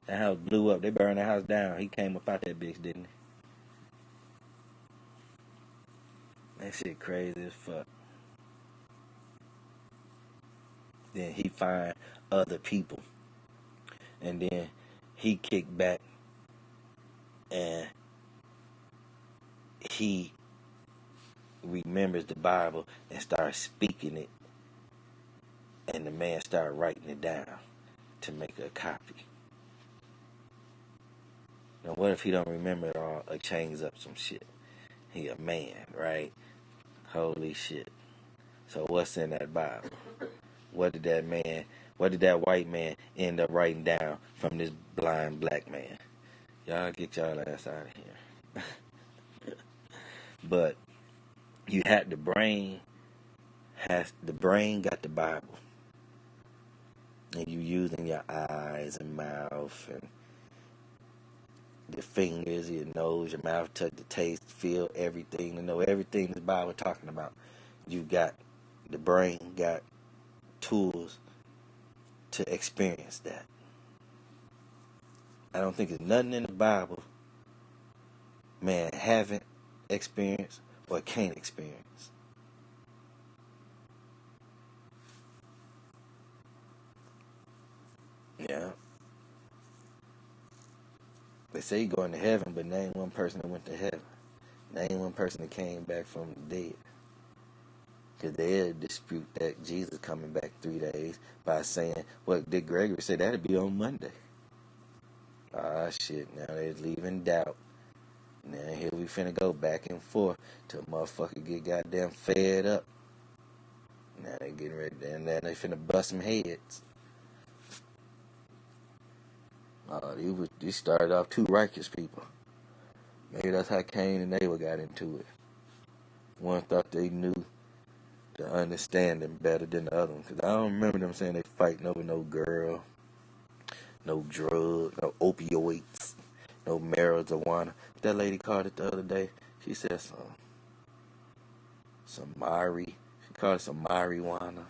That house blew up. They burned the house down. He came up out that bitch, didn't he? That shit crazy as fuck. Then he find other people. And then he kicked back and he remembers the Bible and starts speaking it. And the man started writing it down to make a copy. Now, what if he don't remember it all or changes up some shit? He a man, right? Holy shit. So what's in that Bible? What did that white man end up writing down from this blind black man? Y'all get y'all ass out of here. But you had the brain got the Bible. And you using your eyes and mouth and your fingers, your nose, your mouth, touch the taste, feel everything, to know everything this Bible talking about. You got the brain, got tools to experience that. I don't think there's nothing in the Bible man haven't experienced or can't experience. Yeah. They say you're going to heaven, but name one person that went to heaven. Name one person that came back from the dead. Because they'll dispute that Jesus coming back 3 days by saying, what did Gregory say? That'd be on Monday. Ah, shit. Now they're leaving doubt. Now here we finna go back and forth till motherfucker get goddamn fed up. Now they getting ready, and then they finna bust some heads. These started off two righteous people. Maybe that's how Cain and Abel got into it. One thought they knew the understanding better than the other one. Because I don't remember them saying they fighting over no girl, no drug, no opioids, no marijuana. That lady called it the other day. She said some Mari. She called it some marijuana.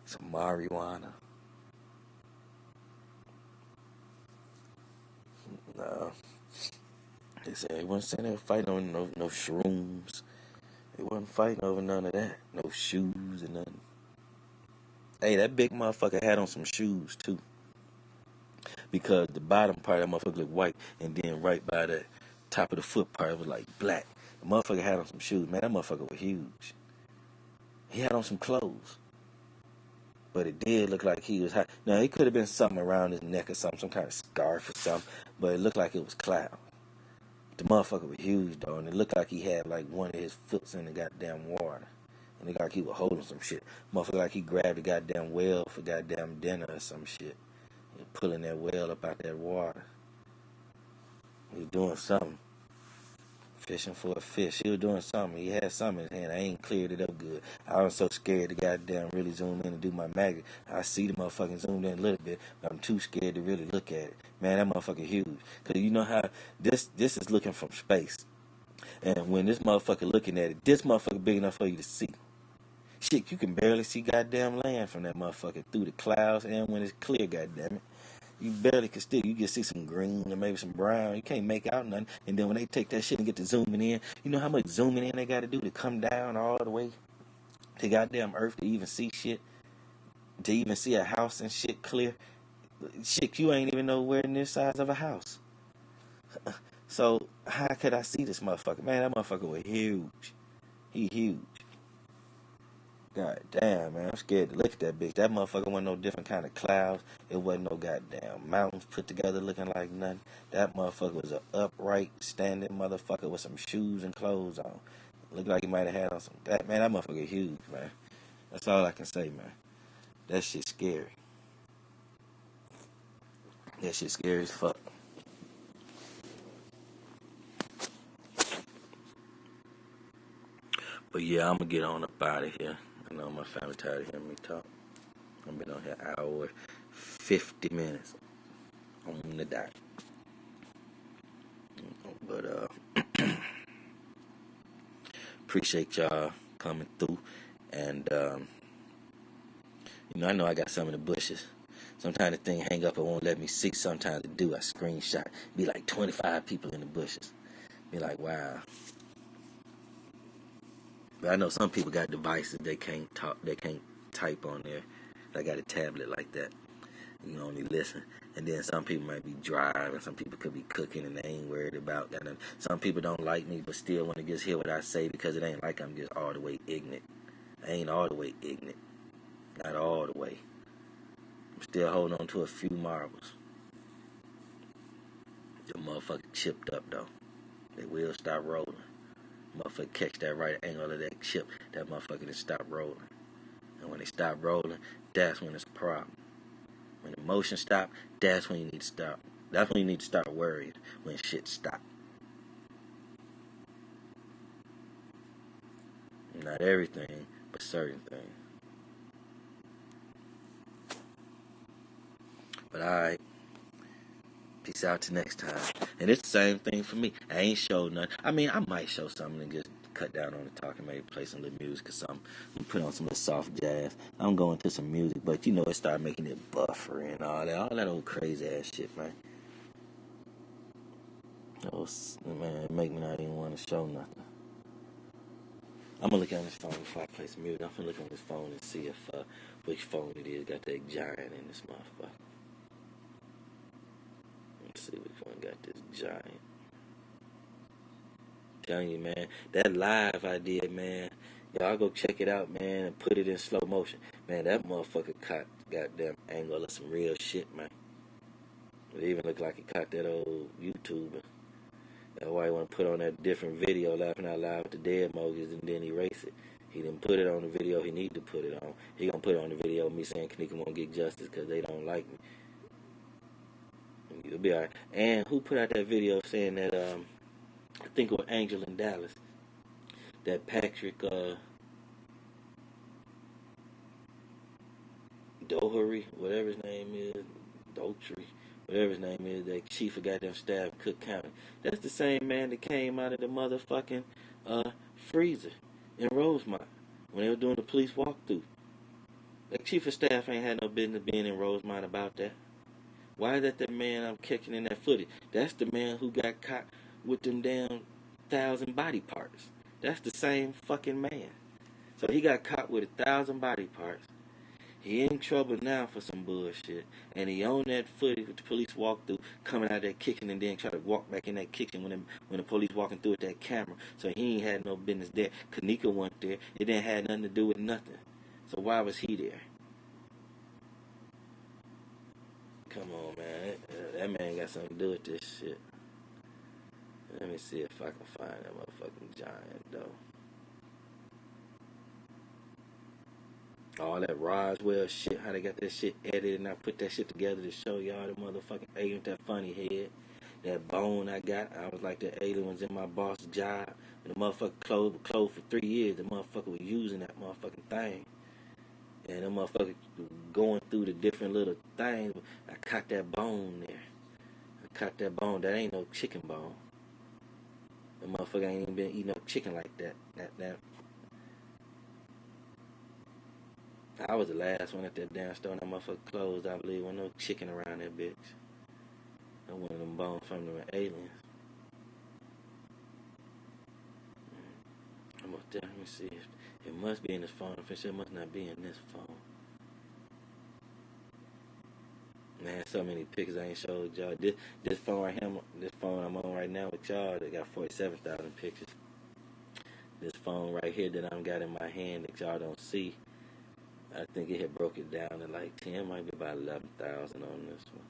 Some marijuana. No. They said they wasn't saying they were fighting over no shrooms. They wasn't fighting over none of that. No shoes and nothing. Hey, that big motherfucker had on some shoes too. Because the bottom part of that motherfucker looked white, and then right by the top of the foot part it was like black. The motherfucker had on some shoes. Man, that motherfucker was huge. He had on some clothes. But it did look like he was high. Now, it could have been something around his neck or something, some kind of scarf or something, but it looked like it was cloud. The motherfucker was huge, though, and it looked like he had, like, one of his foots in the goddamn water. And it looked like he was holding some shit. Motherfucker like he grabbed the goddamn well for goddamn dinner or some shit. He was pulling that well up out that water. He was doing something. Fishing for a fish. He was doing something. He had something in his hand. I ain't cleared it up good. I was so scared to goddamn really zoom in and do my magic. I see the motherfucking zoomed in a little bit, but I'm too scared to really look at it. Man, that motherfucker huge. Because you know how this is looking from space. And when this motherfucker looking at it, this motherfucker big enough for you to see. Shit, you can barely see goddamn land from that motherfucker through the clouds and when it's clear, goddamn it. You barely can still, you can see some green or maybe some brown. You can't make out nothing. And then when they take that shit and get to zooming in, you know how much zooming in they got to do to come down all the way to goddamn Earth to even see shit? to even see a house and shit clear. Shit, you ain't even nowhere near the size of a house. So how could I see this motherfucker? Man, that motherfucker was huge. He huge. God damn, man, I'm scared to look at that bitch. That motherfucker wasn't no different kind of clouds. It wasn't no goddamn mountains put together looking like nothing. That motherfucker was an upright, standing motherfucker with some shoes and clothes on. Looked like he might have had on some... That motherfucker huge, man. That's all I can say, man. That shit scary. That shit scary as fuck. But yeah, I'm gonna get on up out of here. I know my family tired of hearing me talk. I've been on here an hour, 50 minutes on the dot. But appreciate y'all coming through. And I know I got some in the bushes. Sometimes the thing hang up, it won't let me see. Sometimes it do. I screenshot. Be like 25 people in the bushes. Be like, wow. But I know some people got devices they can't talk, they can't type on there. I got a tablet like that. You can only listen. And then some people might be driving. Some people could be cooking and they ain't worried about that. And some people don't like me but still want to just hear what I say because it ain't like I'm just all the way ignorant. I ain't all the way ignorant. Not all the way. I'm still holding on to a few marbles. The motherfucker chipped up though. They will stop rolling. Motherfucker catch that right angle of that chip, that motherfucker just stop rolling. And when they stop rolling, that's when it's a problem. When the motion stop, that's when you need to stop. That's when you need to start worrying when shit stop. Not everything, but certain things. But alright. Peace out till next time. And it's the same thing for me. I ain't show nothing. I mean, I might show something and just cut down on the talking, maybe play some little music or something. Put on some little soft jazz. I'm going to some music, but it started making it buffer and all that old crazy ass shit, man. Man, it make me not even want to show nothing. I'm gonna look on this phone before I play some music. I'm gonna look on this phone and see if which phone it is. Got that giant in this motherfucker. Let's see which one got this giant. Telling you, man, that live I did, man. Y'all go check it out, man, and put it in slow motion. Man, that motherfucker caught goddamn angle of some real shit, man. It even looked like he caught that old YouTuber. That's why he want to put on that different video, laughing out loud with the dead emojis, and then erase it. He didn't put it on the video he need to put it on. He gonna put it on the video of me saying Kenneka won't get justice because they don't like me. You'll be alright. And who put out that video saying that, I think it was Angel in Dallas, that Patrick, Doherty, whatever his name is, Doherty, whatever his name is, that chief of goddamn staff in Cook County. That's the same man that came out of the motherfucking freezer in Rosemont when they were doing the police walkthrough. That chief of staff ain't had no business being in Rosemont about that. Why is that the man I'm catching in that footage? That's the man who got caught with them damn 1,000 body parts. That's the same fucking man. So he got caught with 1,000 body parts. He in trouble now for some bullshit. And he on that footage with the police walk through, coming out there kicking and then try to walk back in that kitchen when the police walking through with that camera. So he ain't had no business there. Kenneka wasn't there. It didn't have nothing to do with nothing. So why was he there? Come on, man. That man got something to do with this shit. Let me see if I can find that motherfucking giant, though. All that Roswell shit, how they got that shit edited, and I put that shit together to show y'all the motherfucking alien with that funny head. That bone I got, I was like the alien was in my boss's job. And the motherfucker closed for 3 years. The motherfucker was using that motherfucking thing. And the motherfucker going through the different little things. I caught that bone there. I caught that bone. That ain't no chicken bone. The motherfucker ain't even been eating no chicken like that. I was the last one at that damn store and that motherfucker closed, I believe. Wasn't no chicken around that bitch. That one of them bones from them aliens. I'm up there, let me see. It must be in this phone. If it must not be in this phone. Man, so many pictures I ain't showed y'all. This phone right here, this phone I'm on right now with y'all, they got 47,000 pictures. This phone right here that I'm got in my hand that y'all don't see, I think it had broke it down to like 10, might be about 11,000 on this one.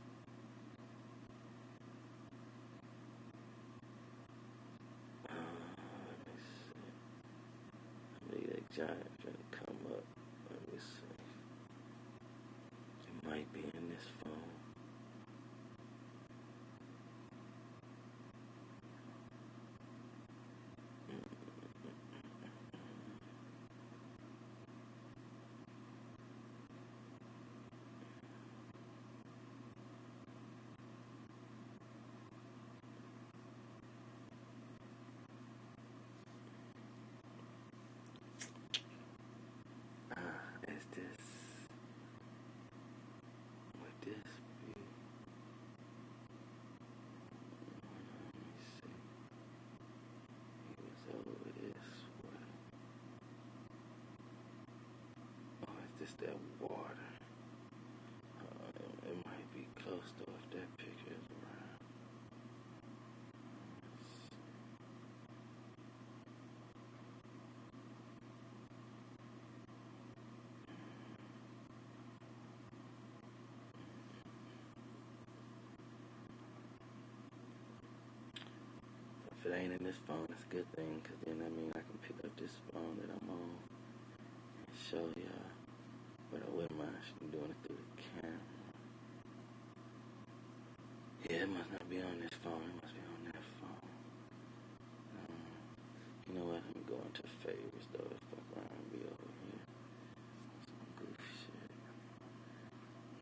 Let me see. Maybe that giant finna come up. Let me see. It might be in this phone. Is this? Would this be? Let me see. It was over this way. Oh, is this that water? It might be close though if that picture is around. If it ain't in this phone, it's a good thing, because then that means I can pick up this phone that I'm on and show y'all. But I wouldn't mind doing it through the camera. Yeah, it must not be on this phone. It must be on that phone. You know what? Let me go into favorites though. If fuck around and be over here. Some goof shit.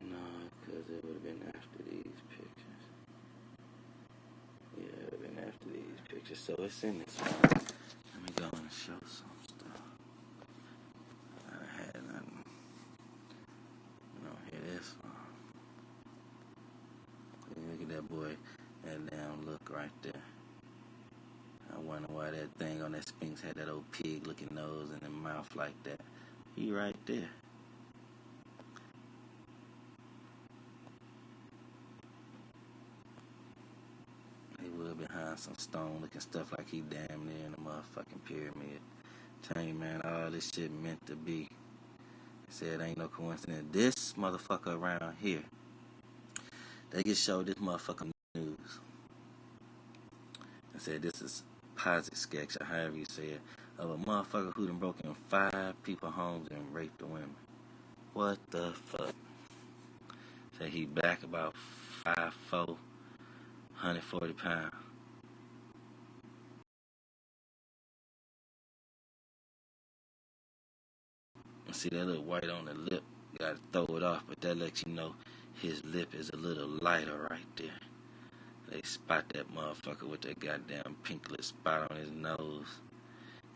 No, because it would have been after these pictures. Yeah, it would have been after these pictures. So it's in this phone. Let me go and show some stuff. I had nothing. No, here this one. Look at that boy. That damn look right there. I wonder why that thing on that Sphinx had that old pig looking nose and the mouth like that. He right there. He was behind some stone looking stuff like he damn near in the motherfucking pyramid. Tell you, man, all this shit meant to be. They said ain't no coincidence. This motherfucker around here, they just showed this motherfucker news. And said this is positive sketch, or however you say it, of a motherfucker who done broke in 5 people's homes and raped the women. What the fuck? Say he back about 5'4", 140 pounds. And see that little white on the lip, gotta throw it off, but that lets you know his lip is a little lighter right there. They spot that motherfucker with that goddamn pink little spot on his nose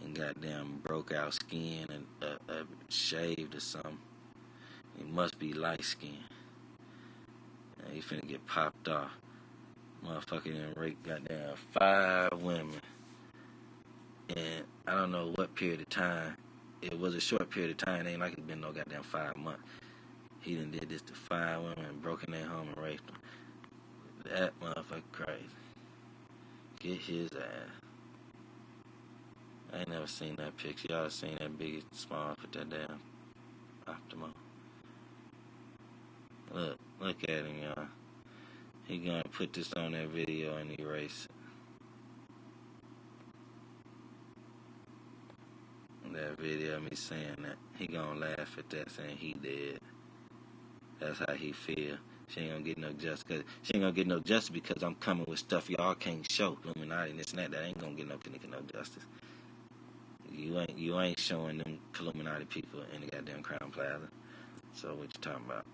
and goddamn broke out skin and shaved or something. He must be light skinned. And he finna get popped off. Motherfucker done raped goddamn 5 women. And I don't know what period of time. It was a short period of time. It ain't like it's been no goddamn 5 months. He done did this to 5 women and broke in their home and raped them. That motherfucker crazy. Get his ass. I ain't never seen that picture. Y'all seen that big small with that damn Optimo. Look at him, y'all. He gonna put this on that video and erase it. That video of me saying that. He gonna laugh at that, saying he dead. That's how he feel. She ain't gonna get no justice. Cause she ain't gonna get no justice because I'm coming with stuff y'all can't show. Illuminati and this and that. That ain't gonna get no Kenneka no justice. You ain't showing them Illuminati people in the goddamn Crown Plaza. So what you talking about?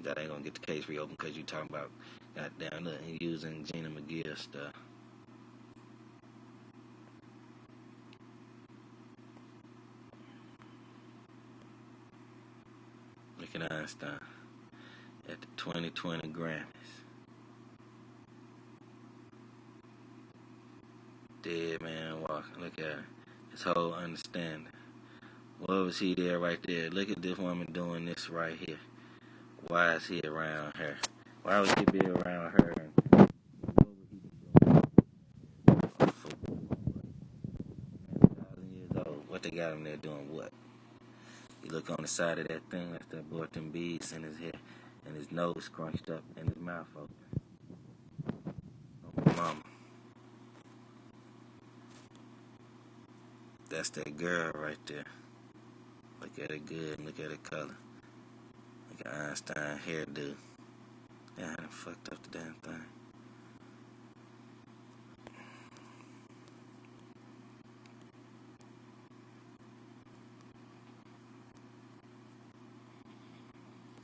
That ain't gonna get the case reopened because you talking about goddamn using Gina McGill stuff. Look at Einstein at the 2020 Grammys. Dead man walking. Look at her. His whole understanding. What was he there right there? Look at this woman doing this right here. Why is he around her? Why would he be around her? And what would he be doing? A football. 1,000 years old. What they got him there doing what? You look on the side of that thing, that's that boy with them beads in his hair, and his nose scrunched up, and his mouth open. Oh, mama. That's that girl right there. Look at her good, look at her color. Look at Einstein hairdo. Yeah, I done fucked up the damn thing.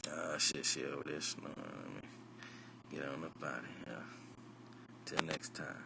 Oh, shit over there snoring. Let me get on up out of here. Till next time.